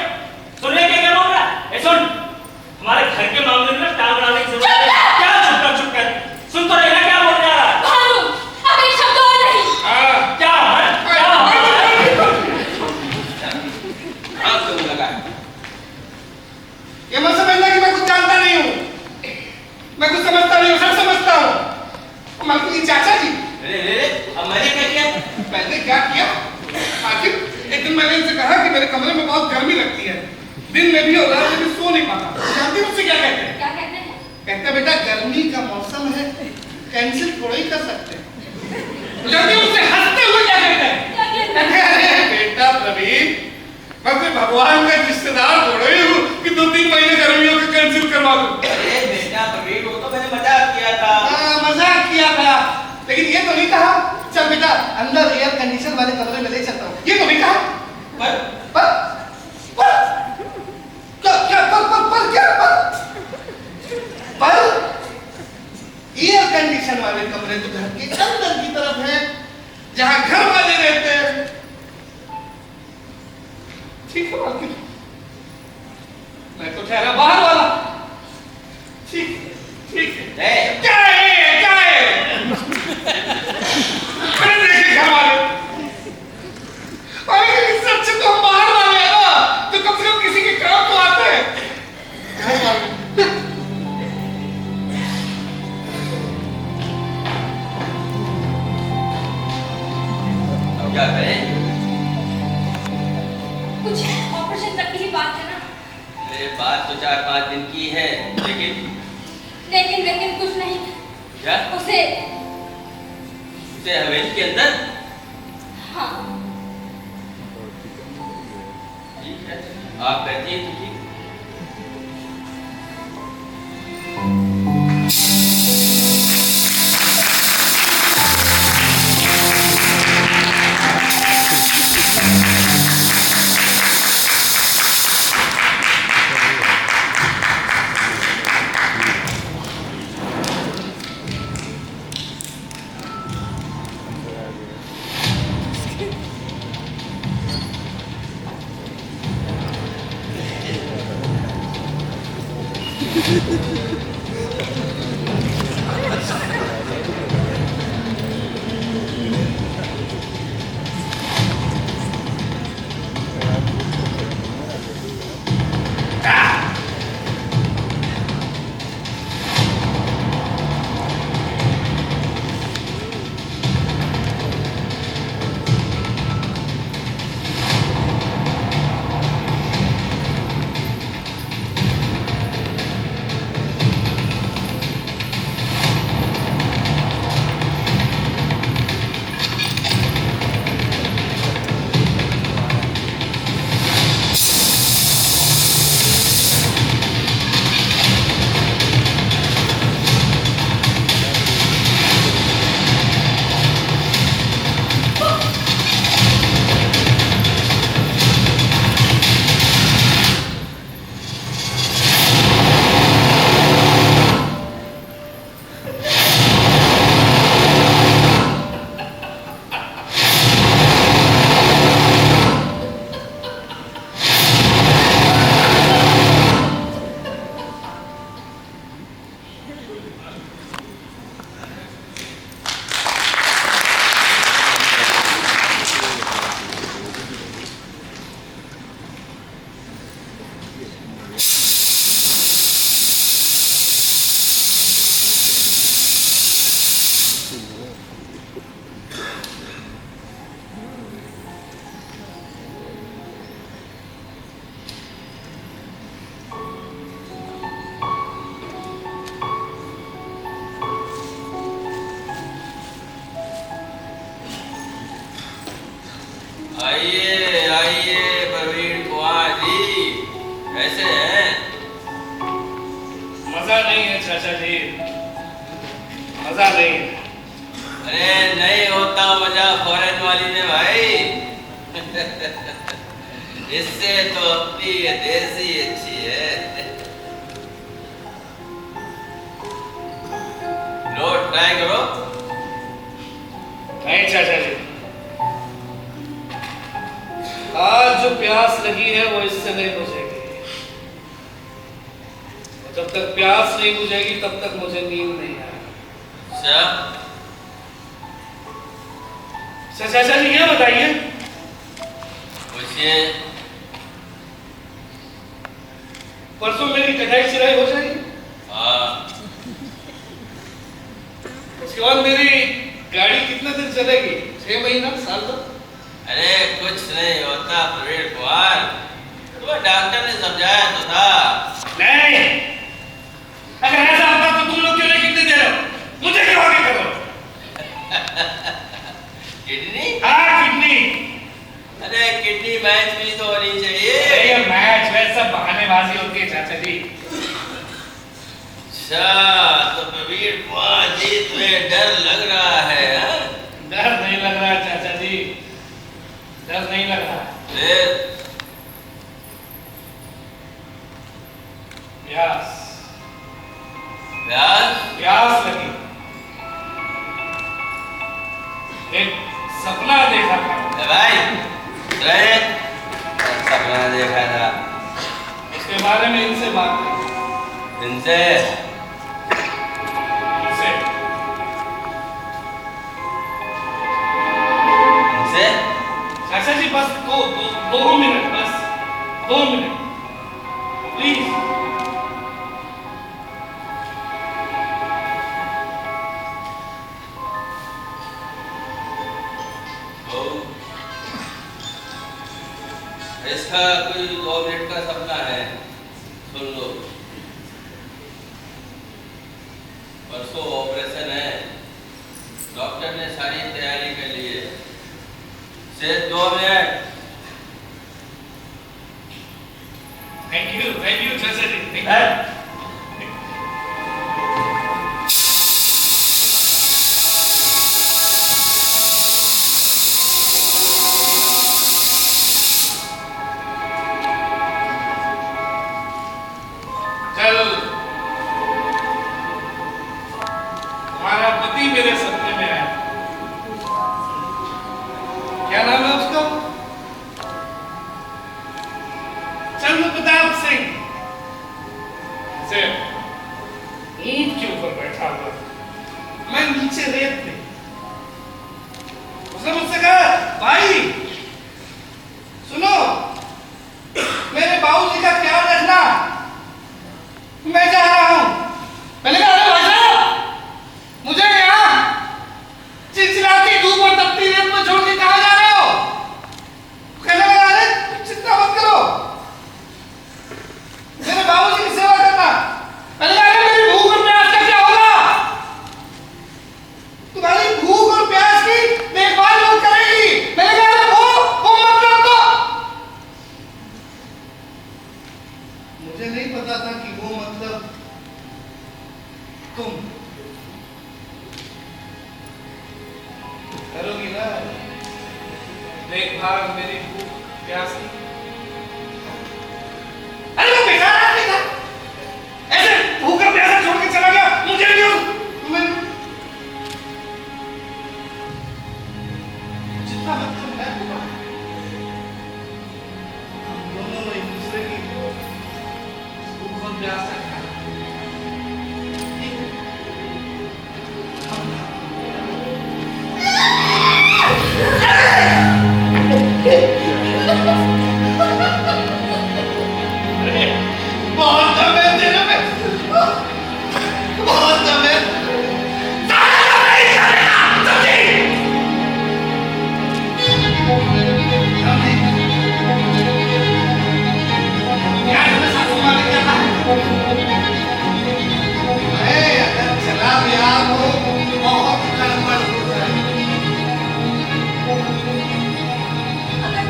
सुनने के क्या बोल रहा है? ए सुन, हमारे घर के मामले में टांग अड़ाने की जरूरत है। क्या चुप कर? सुन तो रही ना क्या बोल रहा है? भानु, अब एक शब्द और नहीं। क्या आंख से लगा। ये मत समझना कि मैं कुछ जानता नहीं हूँ, मैं कुछ समझता नहीं हूँ, सब समझता हूँ। मालकिन चाचा जी, अरे अब मैंने क्या किया? मैंने क्या किया? आखिर एक दिन मैंने इनसे कहा कि मेरे कमरे में बहुत गर्मी लगती है, दिन में भी और रात में भी सो नहीं पाता। जानती मुझसे क्या कहते हैं? क्या कहते हैं? कहते हैं बेटा गर्मी का मौसम है, कैंसिल थोड़ा ही कर सकते हैं। जानती मुझसे हंसते हुए क्या कहते हैं? क्या कहते हैं? कहते हैं, अरे बेटा प्रवीण, मैं कोई भगवान का रिश्तेदार थोड़े ही हूँ कि 2-3 महीने गर्मियों के कैंसिल करवा दूं। अरे बेटा प्रवीण, वो तो मैंने मजाक किया था। मजाक किया था, लेकिन ये तो नहीं कहा चल बेटा अंदर एयर कंडीशन वाले कमरे में ले चलता हूँ, ये तो नहीं कहा। पर एयर कंडीशन वाले कमरे तो घर के अंदर की तरफ है, जहां घर वाले रहते हैं। ठीक है मालकिन, मैं तो ठहरा बाहर वाला। ठीक है। क्या है? अरे देखिए घर वाले, अरे इससे अच्छे तो हम बाहर वाले हैं ना, तो कम से कम किसी के काम तो आते हैं। घर वाले अब क्या करें? कुछ ऑपरेशन तक की ही बात है ना। अरे बात तो 4-5 दिन की है, लेकिन कुछ नहीं। क्या? उसे हवेली के अंदर? हाँ। ठीक है, आप कहती हैं तो ठीक। आइए आइए प्रवीण कुमार जी, कैसे हैं? मजा नहीं है चाचा जी, मजा नहीं है। अरे नहीं होता मजा फॉरेन वाली में भाई। इससे तो अपनी ये देसी अच्छी है। लो ट्राई करो। नहीं चाचा जी, आज जो प्यास लगी है वो इससे नहीं बुझेगी। जब तक प्यास नहीं बुझेगी तब तक मुझे नींद नहीं आएगी। अच्छा चाचा जी ये बताइए, पूछिए। परसों मेरी कटाई चिराई हो जाएगी? हाँ। उसके बाद मेरी गाड़ी कितने दिन चलेगी? 6 महीना, साल तक? अरे कुछ नहीं होता प्रवीण कुमार, तुम्हें डॉक्टर ने समझाया तो था। नहीं, अगर ऐसा होता तो तुम लोग क्यों नहीं कितने दे रहे हो? मुझे क्यों आगे करो? किडनी? हाँ किडनी। अरे किडनी मैच भी तो होनी चाहिए। ये मैच वैसे सब बहानेबाजी होती है चाचा जी। अच्छा तो प्रवीण कुमार जी तुम्हें डर लग रहा है? हाँ? डर नहीं लग रहा चाचा जी, डर नहीं लग रहा। फिर प्यास प्यास? प्यास लगी। एक सपना देखा था। भाई रहे सपना देखा था, उसके बारे में इनसे बात करें। इनसे? इनसे इनसे? चाचा जी बस दो मिनट, बस 2 मिनट प्लीज। इसका कोई 2 मिनट का सपना है, सुन लो। परसों ऑपरेशन है, डॉक्टर ने सारी तैयारी कर ली है। सिर्फ 2 मिनट। थैंक यू चाचा जी, थैंक यू। तुम्हारा पति मेरे सपने में आया। क्या नाम है उसका? चंद्र प्रताप सिंह। ईंट के ऊपर बैठा हुआ, मैं नीचे रेत में। उसने मुझसे कहा, भाई सुनो, मेरे बाबूजी का ख्याल रखना, मैं जा रहा हूं। मैंने कहा, अरे भाई साहब, मुझे यहाँ चिलचिलाती धूप और तपती रेत में छोड़ के कहाँ जा रहे हो? कहने लगा, अरे चिंता मत करो, मेरे बाबूजी की सेवा करना। मैंने कहा, अरे मेरी भूख और प्यास का क्या होगा? तुम्हारी भूख और प्यास की देखभाल कौन करेगी? मैंने कहा, अरे वो मतलब तो मुझे नहीं पता था कि वो मतलब तुम करोगी ना देखभाल मेरी भूख प्यास की। अरे वो बेकार आदमी था, ऐसे भूखा प्यासा छोड़ के चला गया, मुझे क्यों? जितना मतलब मैं हुआ, हम दोनों एक दूसरे की भूख और प्यास का ख्याल बहुत दम है तेरे में, बहुत दम है। साला नहीं करेगा तुझे। यार मैं सासू माँ ने क्या कहा? अगर चला गया तो बहुत गड़बड़ हो जाएगी। अगर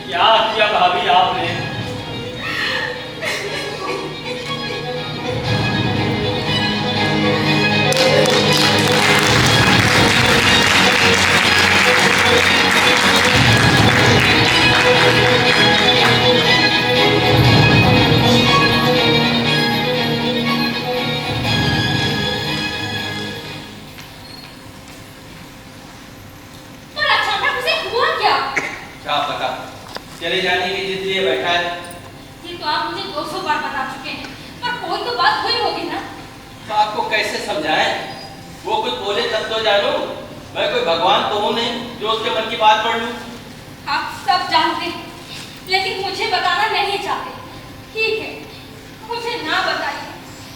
क्या किया भाभी आपने? पर अचानक उसे हुआ क्या? क्या पता, चले जाने की जिद लिए बैठा है। ये तो आप मुझे 200 बार बता चुके हैं, पर कोई तो बात हुई होगी ना? तो आपको कैसे समझाएं? वो कुछ बोले तब तो जानू। मैं कोई भगवान तो हूं नहीं जो उसके मन की बात पढ़ लूं। आप सब जानते हैं, लेकिन मुझे बताना नहीं चाहते। ठीक है, मुझे ना बताइए,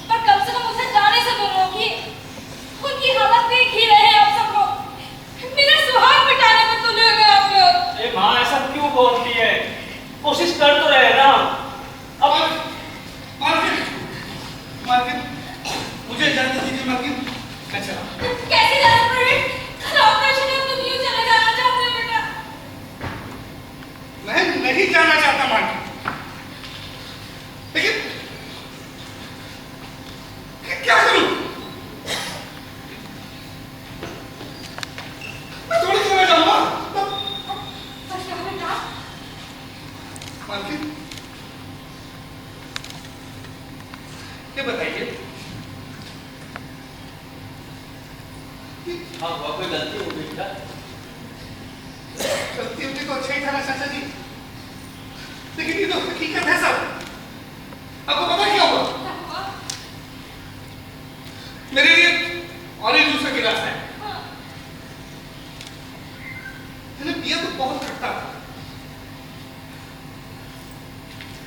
पर कम से कम उसे जाने से तो रोकिए। उनकी हालत देख ही रहे हैं आप सब लोग। मेरा सुहाग मिटाने में तुले हुए आप लोग। ए माँ, ऐसा क्यों बोलती है? कोशिश कर तो रहे ना। अब मार्केट मुझे इजाजत दीजिए मार्केट, मैं चला। कैसे जाना प्रवीण? ऑपरेशन है, तुम यूं चले जाना चाहते हो बेटा? मैं नहीं जाना चाहता मार्केट, लेकिन क्या करूं? मैं थोड़ी चला जाऊंगा अच्छा बेटा, मार्केट। ये बताइए, हाँ, वह कोई गलती हो गई क्या? गलती होती तो अच्छा ही था ना चाचा जी, लेकिन ये तो हकीकत है सब। आपको पता क्या हुआ? क्या हुआ? मेरे लिए ऑरेंज जूस का गिलास है। हाँ, मैंने पिया तो बहुत खट्टा था,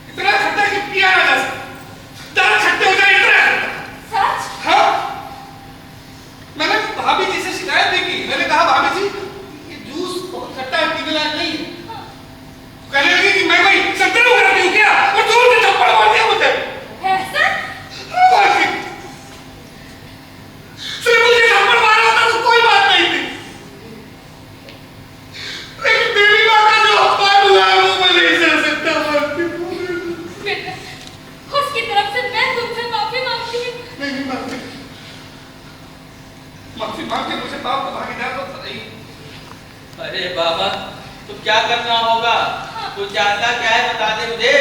इतना खट्टा कि पिया ना जा सके, दांत खट्टे हो जाए इतना खट्टा। सच? हाँ, मैंने भाभी जी से शिकायत भी की। मैंने कहा भाभी जी ये जूस बहुत खट्टा है, पीने लायक नहीं है। कहने लगी कि मैं कोई संतरे वगैरह पीऊं क्या, और जोर से थप्पड़ मार दिया मुझे। ऐसा? सिर्फ मुझे थप्पड़ मारा होता तो कोई बात नहीं थी, लेकिन देवी माँ का जो अपमान हुआ है वो मैं नहीं सह सकता। बेटा, उसकी तरफ से मैं तुमसे माफी मांगती हूँ। नहीं माफी माफी मांग के मुझे बाप का भागीदार तो नहीं। अरे बाबा, तो क्या करना होगा? तू चाहता क्या है, बता दे मुझे।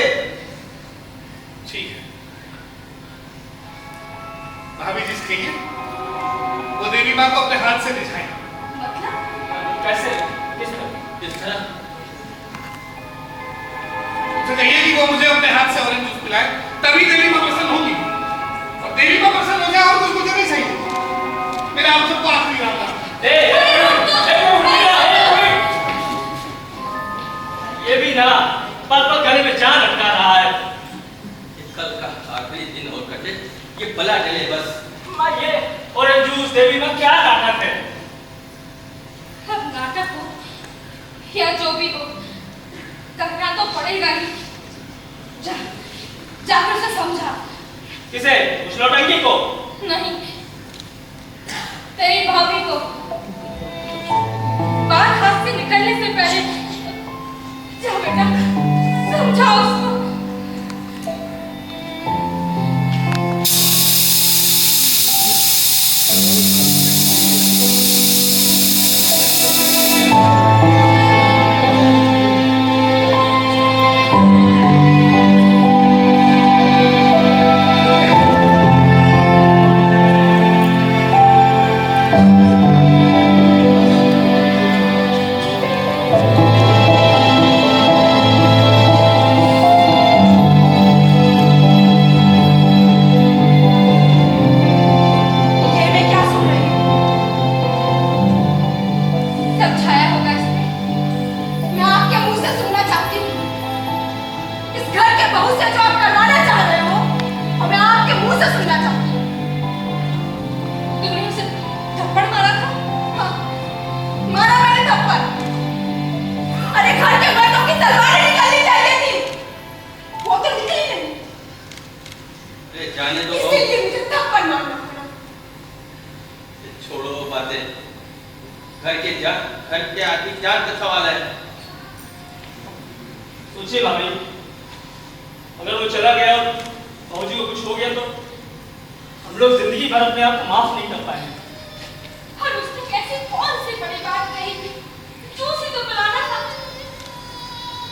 ठीक है, भाभी जी से कहिए वो देवी माँ को अपने हाथ से दिखाएं। मतलब? कैसे? किस तरह? किस तरह? तो कहिए कि वो मुझे अपने हाथ से ऑरेंज जूस पिलाए, तभी देवी माँ प्रसन्न होगी। और देवी माँ प्रसन्न हो जाए और कुछ मुझे नहीं चाहिए। मेरा आप सबको आखिरी राम था। ये भी ना पल पल गले में जान अटका रहा है। ये कल का आखिरी दिन और कटे, ये बला डले बस। माँ, ये ऑरेंज जूस देवी में क्या नाटक है? अब नाटक हो या जो भी हो, करना तो पड़ेगा ही। जाकर से समझा। किसे? उस नौटंकी को? नहीं, तेरी भाभी को। बात हाथ से निकलने से पहले जा बेटा, समझा उसको। जाने दो, इसीलिए मुझे थप्पड़ मारना पड़ा। छोड़ो बातें। घर के आदमी जान का सवाल है। सोचिए भाभी, अगर वो चला गया और बाबूजी को कुछ हो गया तो हम लोग जिंदगी भर अपने आप को माफ नहीं कर पाएंगे। और उसने कैसे कौन सी बड़ी बात कही थी जो उसे तो बुलाना था।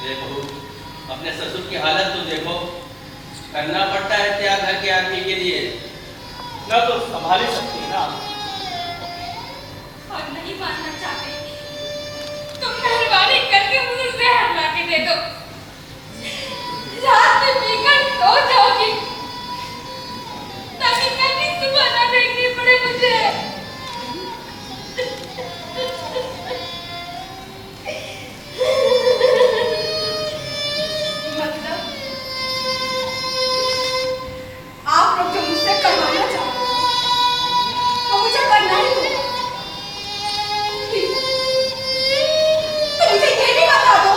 देखो अपने ससुर की हालत तो देखो, करना पड़ता है त्याग घर के आदमी के लिए। ना तो संभाल ही सकती है ना। और नहीं मानना चाहते तो मेहरबानी करके मुझे जहर ला के दे दो, रात में पीकर सो जाओगी ताकि कभी सुबह ना देखनी पड़े मुझे। मतलब आप लोग जो मुझसे करवाना चाहते वो मुझे करना ही होगा। तो मुझे ये भी बता दो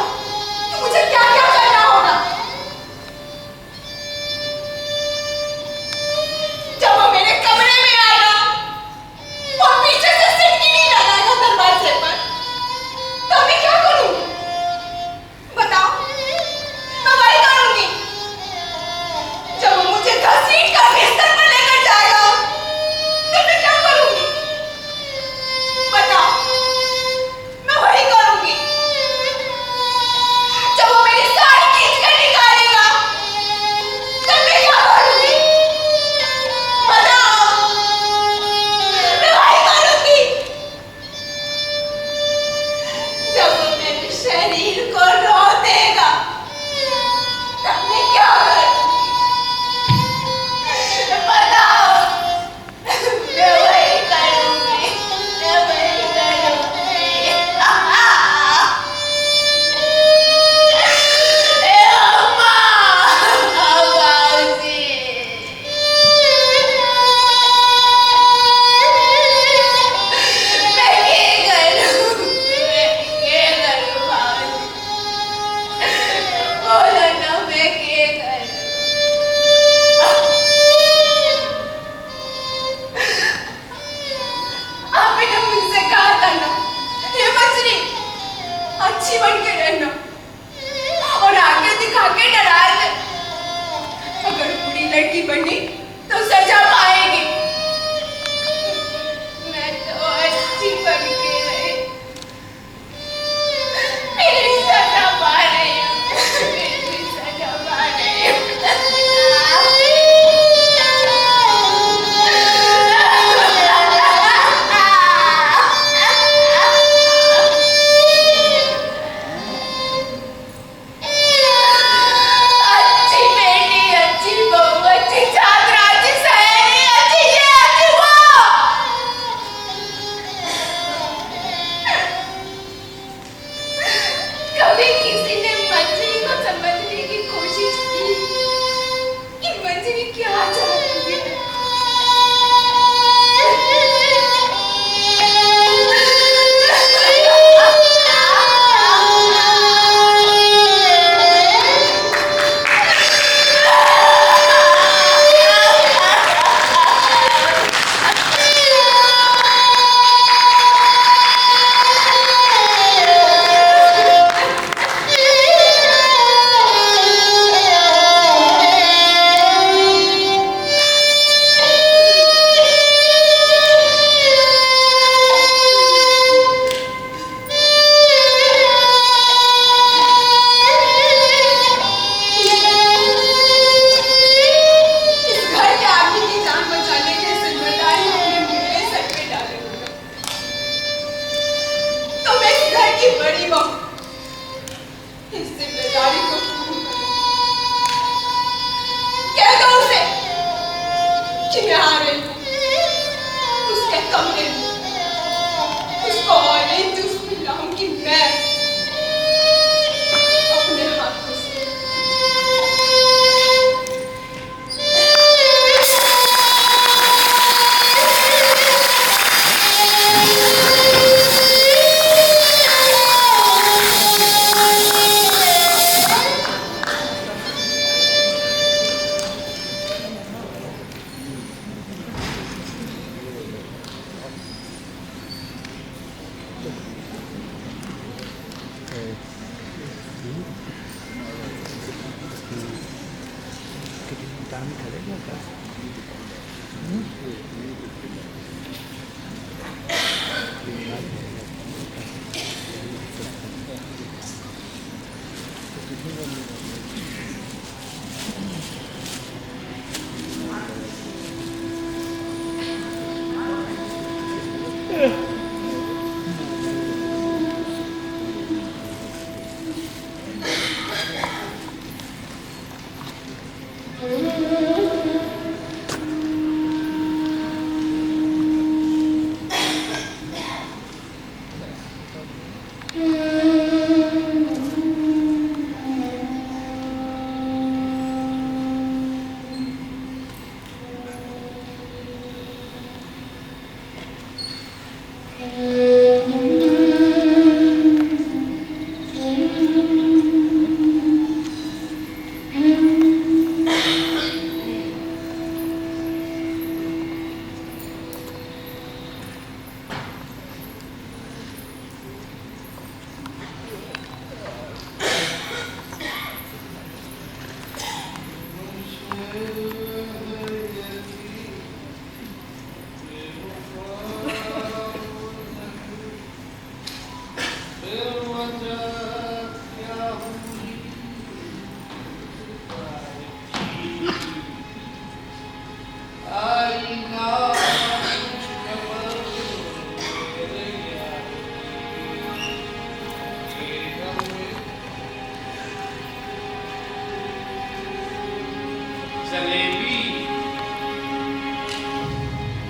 जलेबी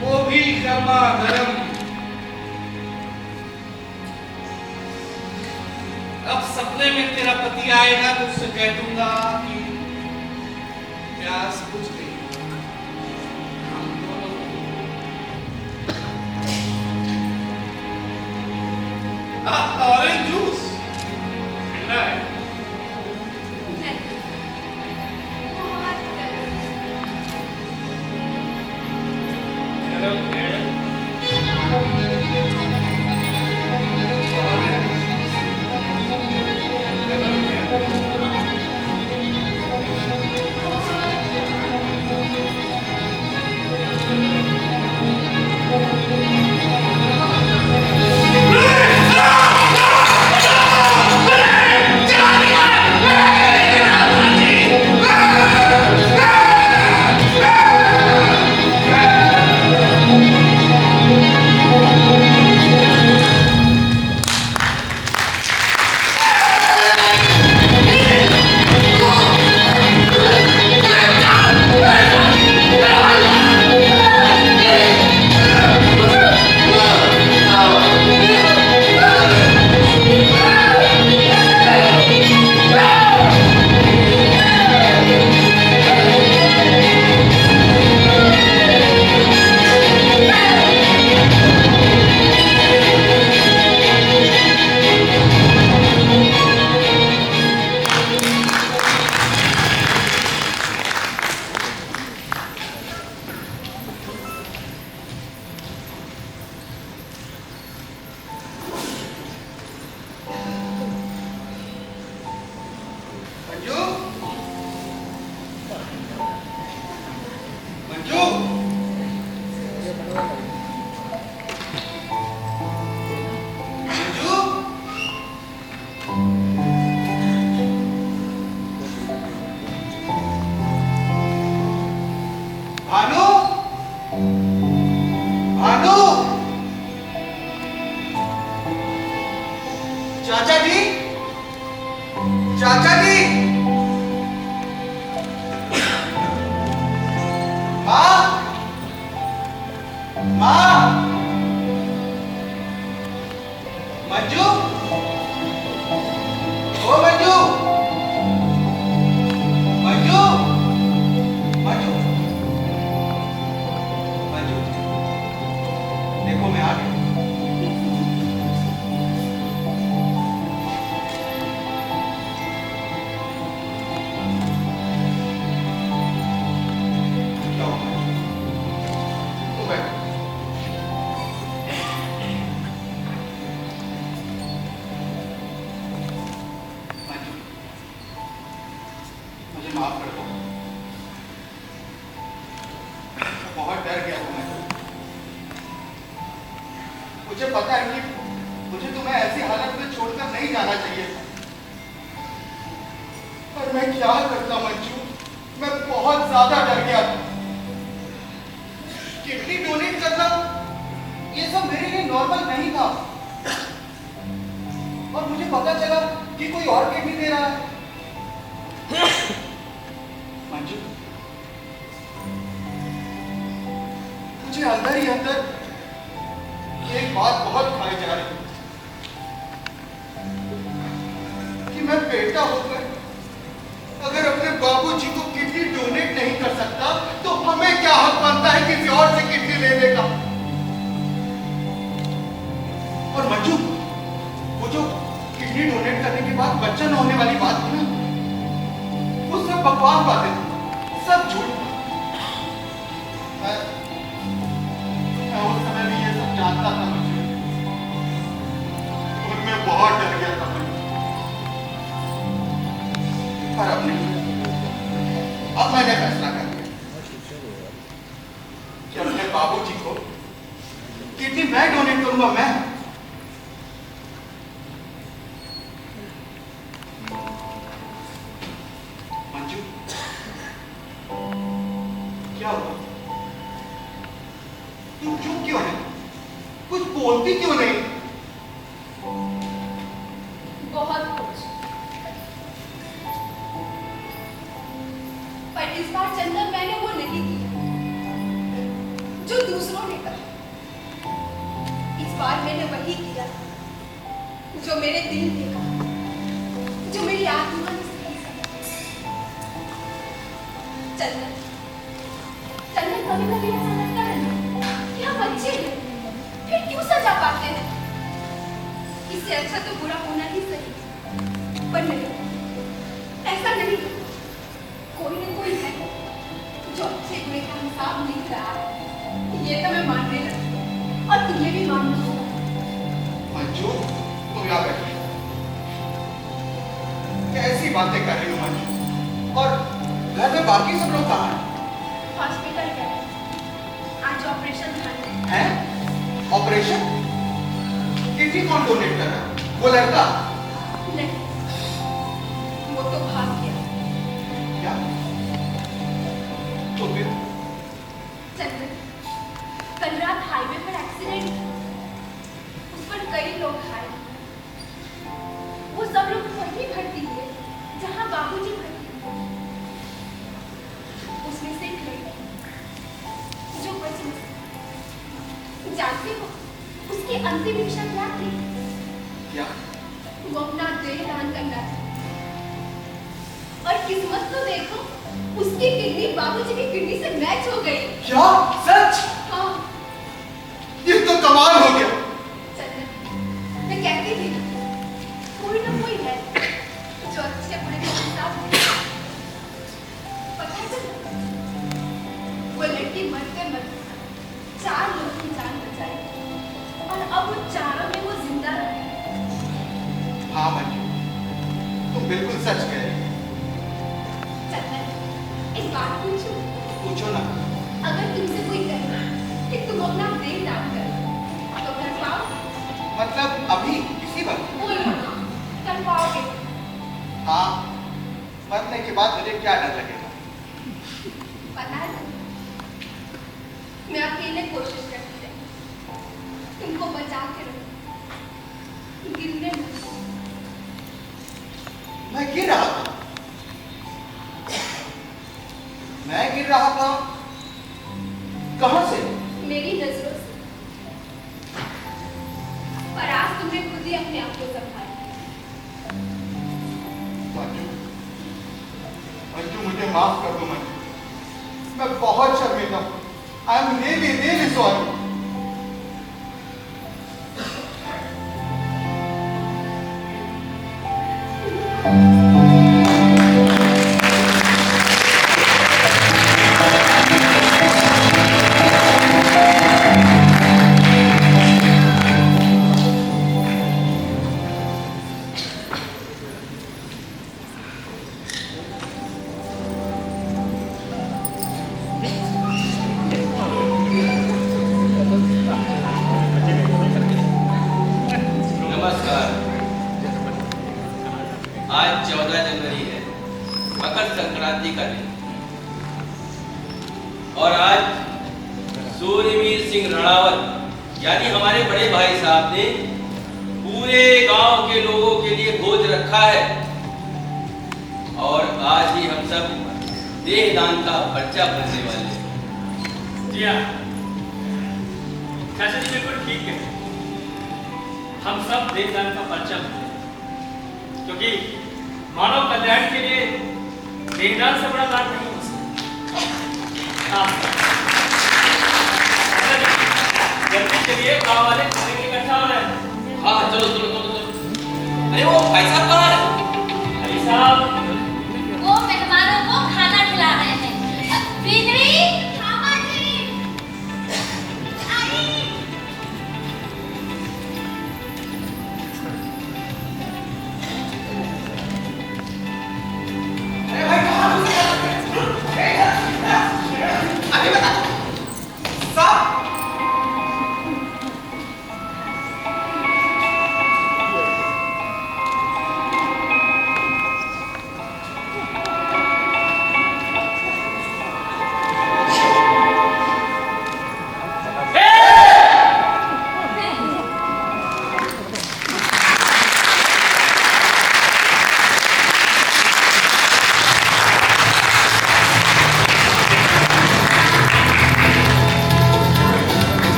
वो भी गर्मा गर्म। अब सपने में तेरा पति आएगा तो उससे कह दूंगा कि प्यास बुझ गई, हम दोनों ऑरेंज जूस ठंडा है। चाचा जी, चाचा जी, माँ, माँ, मंजू, ओ मंजू, मंजू, मंजू, मंजू, देखो मैं आ गया। माफ कर दो। मुझे पता है कि मुझे तुम्हें ऐसी हालत में छोड़कर नहीं जाना चाहिए था, पर मैं क्या करता मंजू, मैं बहुत ज्यादा डर गया था। किडनी डोनेट करना ये सब मेरे लिए नॉर्मल नहीं था, और मुझे पता चला कि कोई और किडनी दे रहा है। मंजू, मुझे अंदर ही अंदर एक बात बहुत खाई जा रही है कि मैं बेटा होकर अगर अपने बाबूजी को किडनी डोनेट नहीं कर सकता तो हमें क्या हक बनता है किसी और से किडनी लेने का। और मंजू, वो जो किडनी डोनेट करने के बाद बच्चा न होने वाली बात थी ना, वो सब बकवास बातें थी, सब झूठ था। मैं उस समय भी ये सब जानता था मुझे, और मैं बहुत डर गया था। पर अब नहीं, अब मैंने फैसला कर लिया कि अपने बाबूजी को किडनी मैं डोनेट करूंगा। मैं मंजू, क्या हुआ? तुम चुप क्यों है? कुछ बोलती क्यों नहीं? बहुत कुछ, पर इस बार चंदन मैंने वो नहीं किया जो दूसरों ने कहा। इस बार मैंने वही किया जो मेरे दिल ने कहा, जो मेरी आत्मा ने सही समझा। चंदन, चंदन, कभी कभी ऐसा लगता है ना कि हम अच्छे हैं, फिर क्यों सजा पाते हैं? इससे अच्छा तो बुरा होना ही सही। पर नहीं, ऐसा नहीं। कोई न कोई है जो अच्छे बुरे का हिसाब नहीं रहा है, ये तो मैं मानने लगी, और तुम्हें भी मानना होगा। मंजू, तुम यहाँ बैठो। कैसी बातें कर रही हो मंजू? और घर में बाकी सब लोग कहाँ हैं? हॉस्पिटल गए, आज ऑपरेशन था। हैं? ऑपरेशन? किडनी कौन डोनेट कर रहा है? वो लड़का? नहीं, वो तो भाग गया। क्या? तो फिर? चंदन, कल रात हाईवे पर एक्सीडेंट, उस पर कई लोग घायल। वो सब लोग वहीं भर्ती हुए जहां बाबूजी भर्ती हुए। उसमें से एक लड़की जो बच नहीं सकी। जानते हो उसकी अंतिम इच्छा क्या थी? क्या? वो अपना देह दान करना था, और किस्मत तो देखो, उसकी किडनी बाबूजी की किडनी से मैच हो गई। क्या? सच? हाँ ये तो कमाल हो गया। चंदन, मैं कहती थी ना, कोई ना कोई है जो अच्छे बुरे के हिसाब नहीं। पता है चंदन, वो लड़की मरते मरते 4 लोगों की जान बचाई, और अब वो चारों में वो जिंदा रहे। हाँ मंजू, तुम बिल्कुल सच कह रही हो। चंदन, एक बात पूछूं? पूछो ना। अगर तुमसे कोई कहे कि तुम अपना देह दान करो, तो कर पाओ? मतलब अभी इसी वक्त? बोलो ना, कर पाओगे? हाँ, मरने के बाद मुझे क्या डर लगेगा? पता है मैं अकेले कोशिश करती रही, तुमको बचा के रखूं, गिरने न दूं। मैं गिर रहा था? मैं गिर रहा था? कहां से? मेरी नजरों से। पर आज तुमने खुद ही अपने आप को संभाला। मंजू, मंजू मुझे माफ कर दो मंजू, मैं बहुत शर्मिंदा हूं। I am really sorry. Makar Sankranti का दिन, और आज सूर्यवीर सिंह रणरावत यानी हमारे बड़े भाई साहब ने पूरे गांव के लोगों के लिए भोज रखा है, और आज ही हम सब देहदान का पर्चा भरने वाले हैं। जी हाँ, चाचा जी बिल्कुल ठीक है। हम सब देहदान का पर्चा भरते हैं, क्योंकि मानव कल्याण के लिए देहदान से बड़ा दान नहीं हो सकता। जल्दी के लिए गाँव वाले इकट्ठा हो रहे हैं। हाँ चलो चलो चलो चलो। अरे वो भाई साहब कहाँ है? भाई साहब वो मेहमानों को खाना खिला रहे हैं। बिगड़ी, मामा जी, आई। अरे भाई कहाँ घुस गया? अरे बता साहब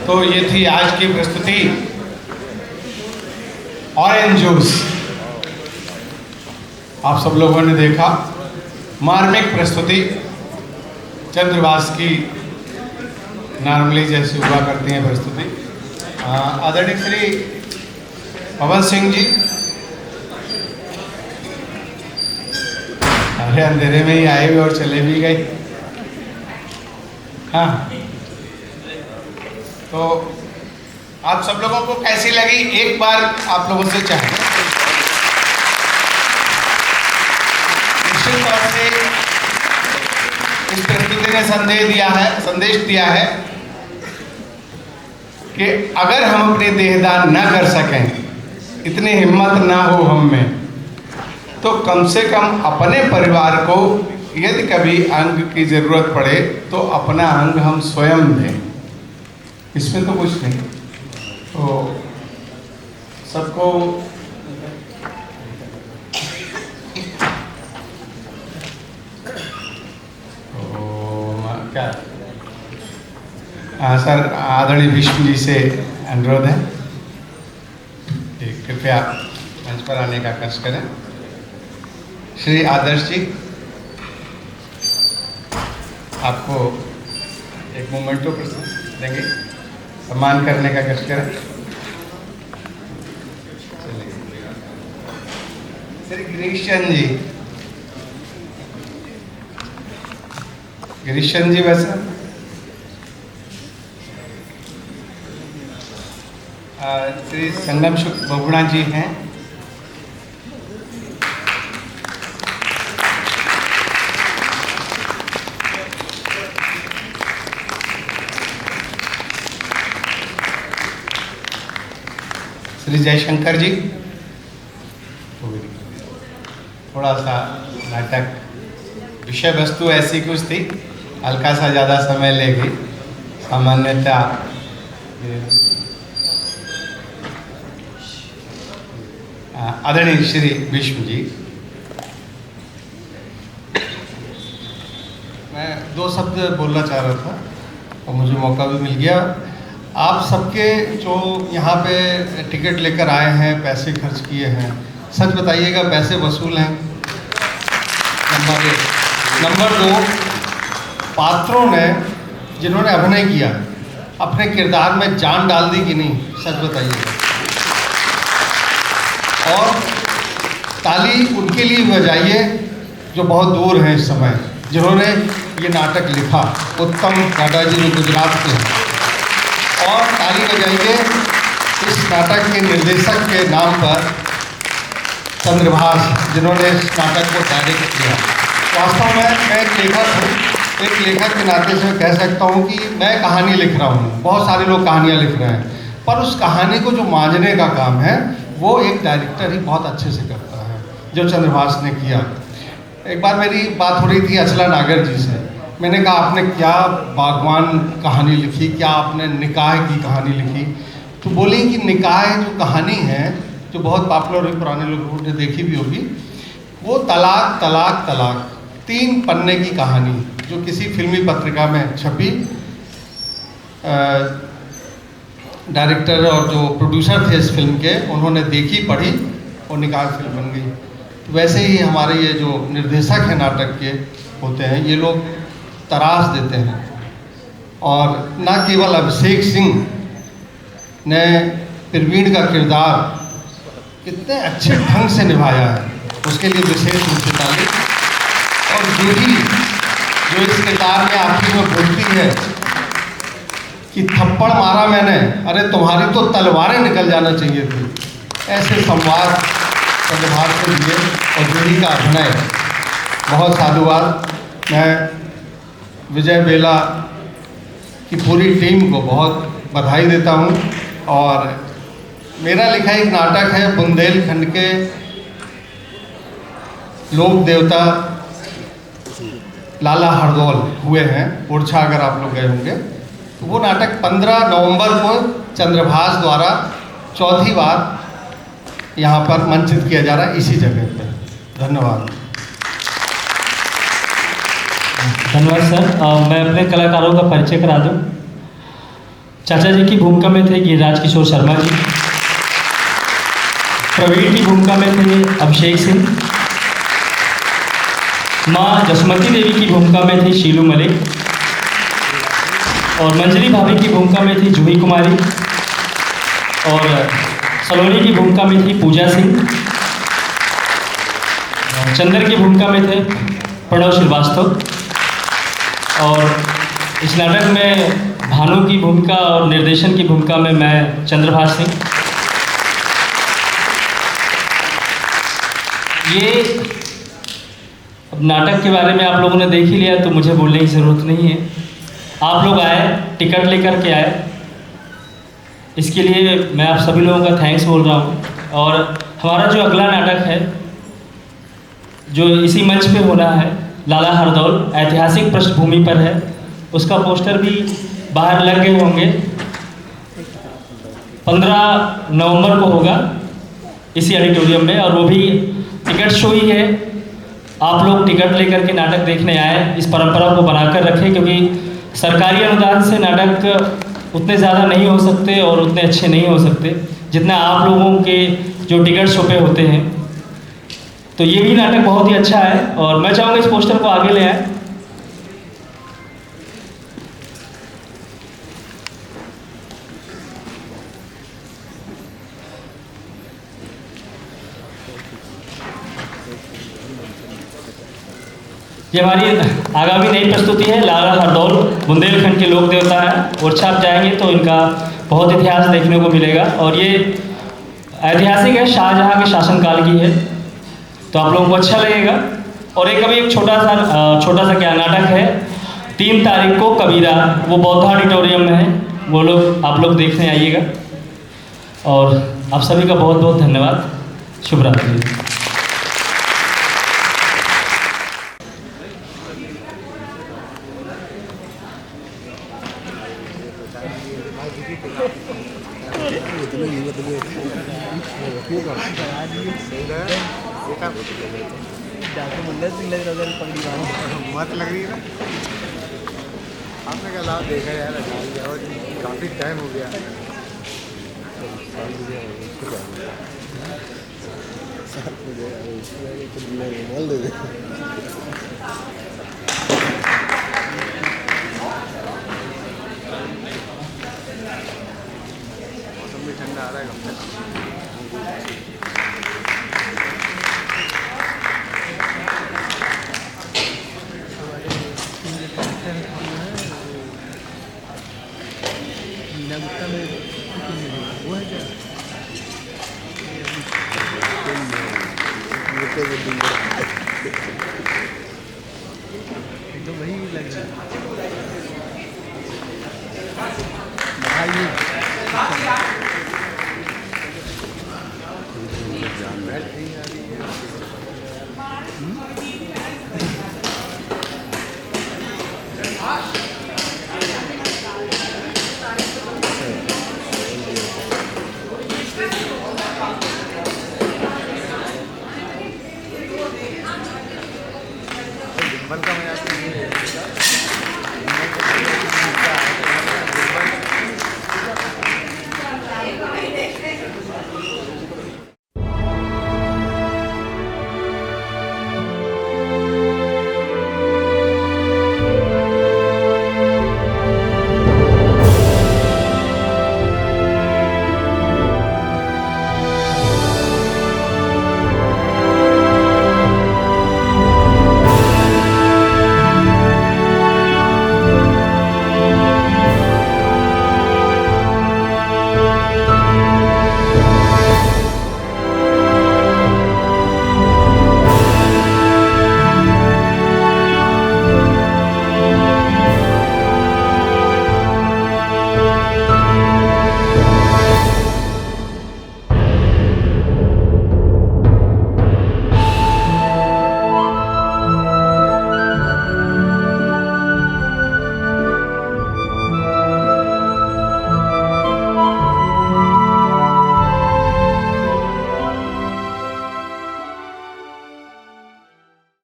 तो ये थी आज की प्रस्तुति ऑरेंज जूस। आप सब लोगों ने देखा मार्मिक प्रस्तुति चंद्रवास की नॉर्मली जैसी हुआ करती हैं प्रस्तुति। आदरणीय श्री पवन सिंह जी, अरे अंधेरे में ही आए हुए और चले भी गए। हाँ, तो आप सब लोगों को कैसी लगी एक बार आप लोगों से चाहें। निश्चित तौर से इस प्रस्तुति ने संदेश दिया है कि अगर हम अपने देहदान न कर सकें, इतनी हिम्मत ना हो हम में, तो कम से कम अपने परिवार को यदि कभी अंग की जरूरत पड़े तो अपना अंग हम स्वयं दें। इसमें तो कुछ नहीं। तो सबको क्या सर आदरणीय विष्णु जी से अनुरोध है कि कृपया मंच पर आने का कष्ट करें। श्री आदर्श जी, आपको एक मोमेंटो प्रस्तुत देंगे, सम्मान करने का कष्ट करें। श्री गिरीशन जी, गिरीशन जी बस श्री संगम सुख बबुणा जी हैं। श्री जयशंकर जी, थोड़ा सा नाटक विषय वस्तु ऐसी कुछ थी, हल्का सा ज़्यादा समय लेगी। सामान्यतः आदरणीय श्री विष्णु जी, मैं दो शब्द बोलना चाह रहा था और मुझे मौका भी मिल गया। आप सबके जो यहाँ पे टिकट लेकर आए हैं, पैसे खर्च किए हैं, सच बताइएगा पैसे वसूल हैं? नंबर 1। नंबर 2, पात्रों ने जिन्होंने अभिनय किया अपने किरदार में जान डाल दी कि नहीं, सच बताइएगा। और ताली उनके लिए बजाइए जो बहुत दूर हैं इस समय, जिन्होंने ये नाटक लिखा, उत्तम दादाजी जो गुजरात के हैं। और ताली बजाइए इस नाटक के निर्देशक के नाम पर, चंद्रभाष, जिन्होंने इस नाटक को डायरेक्ट किया। वास्तव में मैं एक लेखक हूँ, एक लेखक के नाते से कह सकता हूँ कि मैं कहानी लिख रहा हूँ, बहुत सारे लोग कहानियाँ लिख रहे हैं, पर उस कहानी को जो मांझने का काम है वो एक डायरेक्टर ही बहुत अच्छे से करता है, जो चंद्रभाष ने किया। एक बार मेरी बात हो रही थी अचला नागर जी से, मैंने कहा आपने क्या बागवान कहानी लिखी, क्या आपने निकाह की कहानी लिखी? तो बोली कि निकाह जो कहानी है, जो बहुत पॉपुलर हुई, पुराने लोगों ने देखी भी होगी, वो तलाक तलाक तलाक 3 पन्ने की कहानी जो किसी फिल्मी पत्रिका में छपी। डायरेक्टर और जो प्रोड्यूसर थे इस फिल्म के, उन्होंने देखी, पढ़ी और निकाह फिल्म बन गई। वैसे ही हमारे ये जो निर्देशक हैं नाटक के होते हैं, ये लोग तराश देते हैं। और न केवल अभिषेक सिंह ने प्रवीण का किरदार कितने अच्छे ढंग से निभाया है, उसके लिए विशेष रूप से ताली। और जूही जो इस किरदार में आखिर में बोलती है कि थप्पड़ मारा मैंने, अरे तुम्हारी तो तलवारें निकल जाना चाहिए थी, ऐसे संवाद चंद्रभाष के लिए और जूही का अभिनय बहुत साधुवाद। मैं विजय बेला की पूरी टीम को बहुत बधाई देता हूँ। और मेरा लिखा एक नाटक है, बुंदेलखंड के लोक देवता लाला हरदौल हुए हैं ओरछा, अगर आप लोग गए होंगे तो वो नाटक 15 नवंबर को चंद्रभाष द्वारा चौथी बार यहाँ पर मंचित किया जा रहा है, इसी जगह पर। धन्यवाद। धन्यवाद सर। मैं अपने कलाकारों का परिचय करा दूं। चाचा जी की भूमिका में थे गिरिराज किशोर शर्मा जी, प्रवीण की भूमिका में थे अभिषेक सिंह, माँ जसमती देवी की भूमिका में थी शीलू मलिक, और मंजरी भाभी की भूमिका में थी जूही कुमारी, और सलोनी की भूमिका में थी पूजा सिंह, चंदर की भूमिका में थे प्रणव श्रीवास्तव, और इस नाटक में भानु की भूमिका और निर्देशन की भूमिका में मैं चंद्रभाष सिंह। ये अब नाटक के बारे में आप लोगों ने देख ही लिया तो मुझे बोलने की ज़रूरत नहीं है। आप लोग आए, टिकट लेकर के आए, इसके लिए मैं आप सभी लोगों का थैंक्स बोल रहा हूँ। और हमारा जो अगला नाटक है जो इसी मंच पे होना है, लाला हरदौल, ऐतिहासिक पृष्ठभूमि पर है, उसका पोस्टर भी बाहर लग गए होंगे। 15 नवंबर को होगा इसी ऑडिटोरियम में, और वो भी टिकट शो ही है। आप लोग टिकट लेकर के नाटक देखने आए, इस परंपरा को बनाकर रखें, क्योंकि सरकारी अनुदान से नाटक उतने ज़्यादा नहीं हो सकते और उतने अच्छे नहीं हो सकते जितना आप लोगों के जो टिकट शो पे होते हैं। तो ये भी नाटक बहुत ही अच्छा है, और मैं चाहूँगा इस पोस्टर को आगे ले आए। ये हमारी आगामी नई प्रस्तुति है, लाला हरदौल बुंदेलखंड के लोक देवता है। ओरछा आप जाएंगे तो इनका बहुत इतिहास देखने को मिलेगा, और ये ऐतिहासिक है, शाहजहां के शासनकाल की है, तो आप लोगों को अच्छा लगेगा। और एक अभी एक छोटा सा क्या नाटक है, 3 तारीख को कबीरा, वो बौद्ध ऑडिटोरियम में है, वो लोग आप लोग देखने आइएगा। और आप सभी का बहुत बहुत धन्यवाद। शुभ रात्रि। मत लग रही है ना, आपने क्या लाभ देखा यार, काफ़ी टाइम हो गया। मौसम भी ठंडा आ रहा है। मीना गुप्ता में वो है क्या एकदम वही लग रहा है भाई।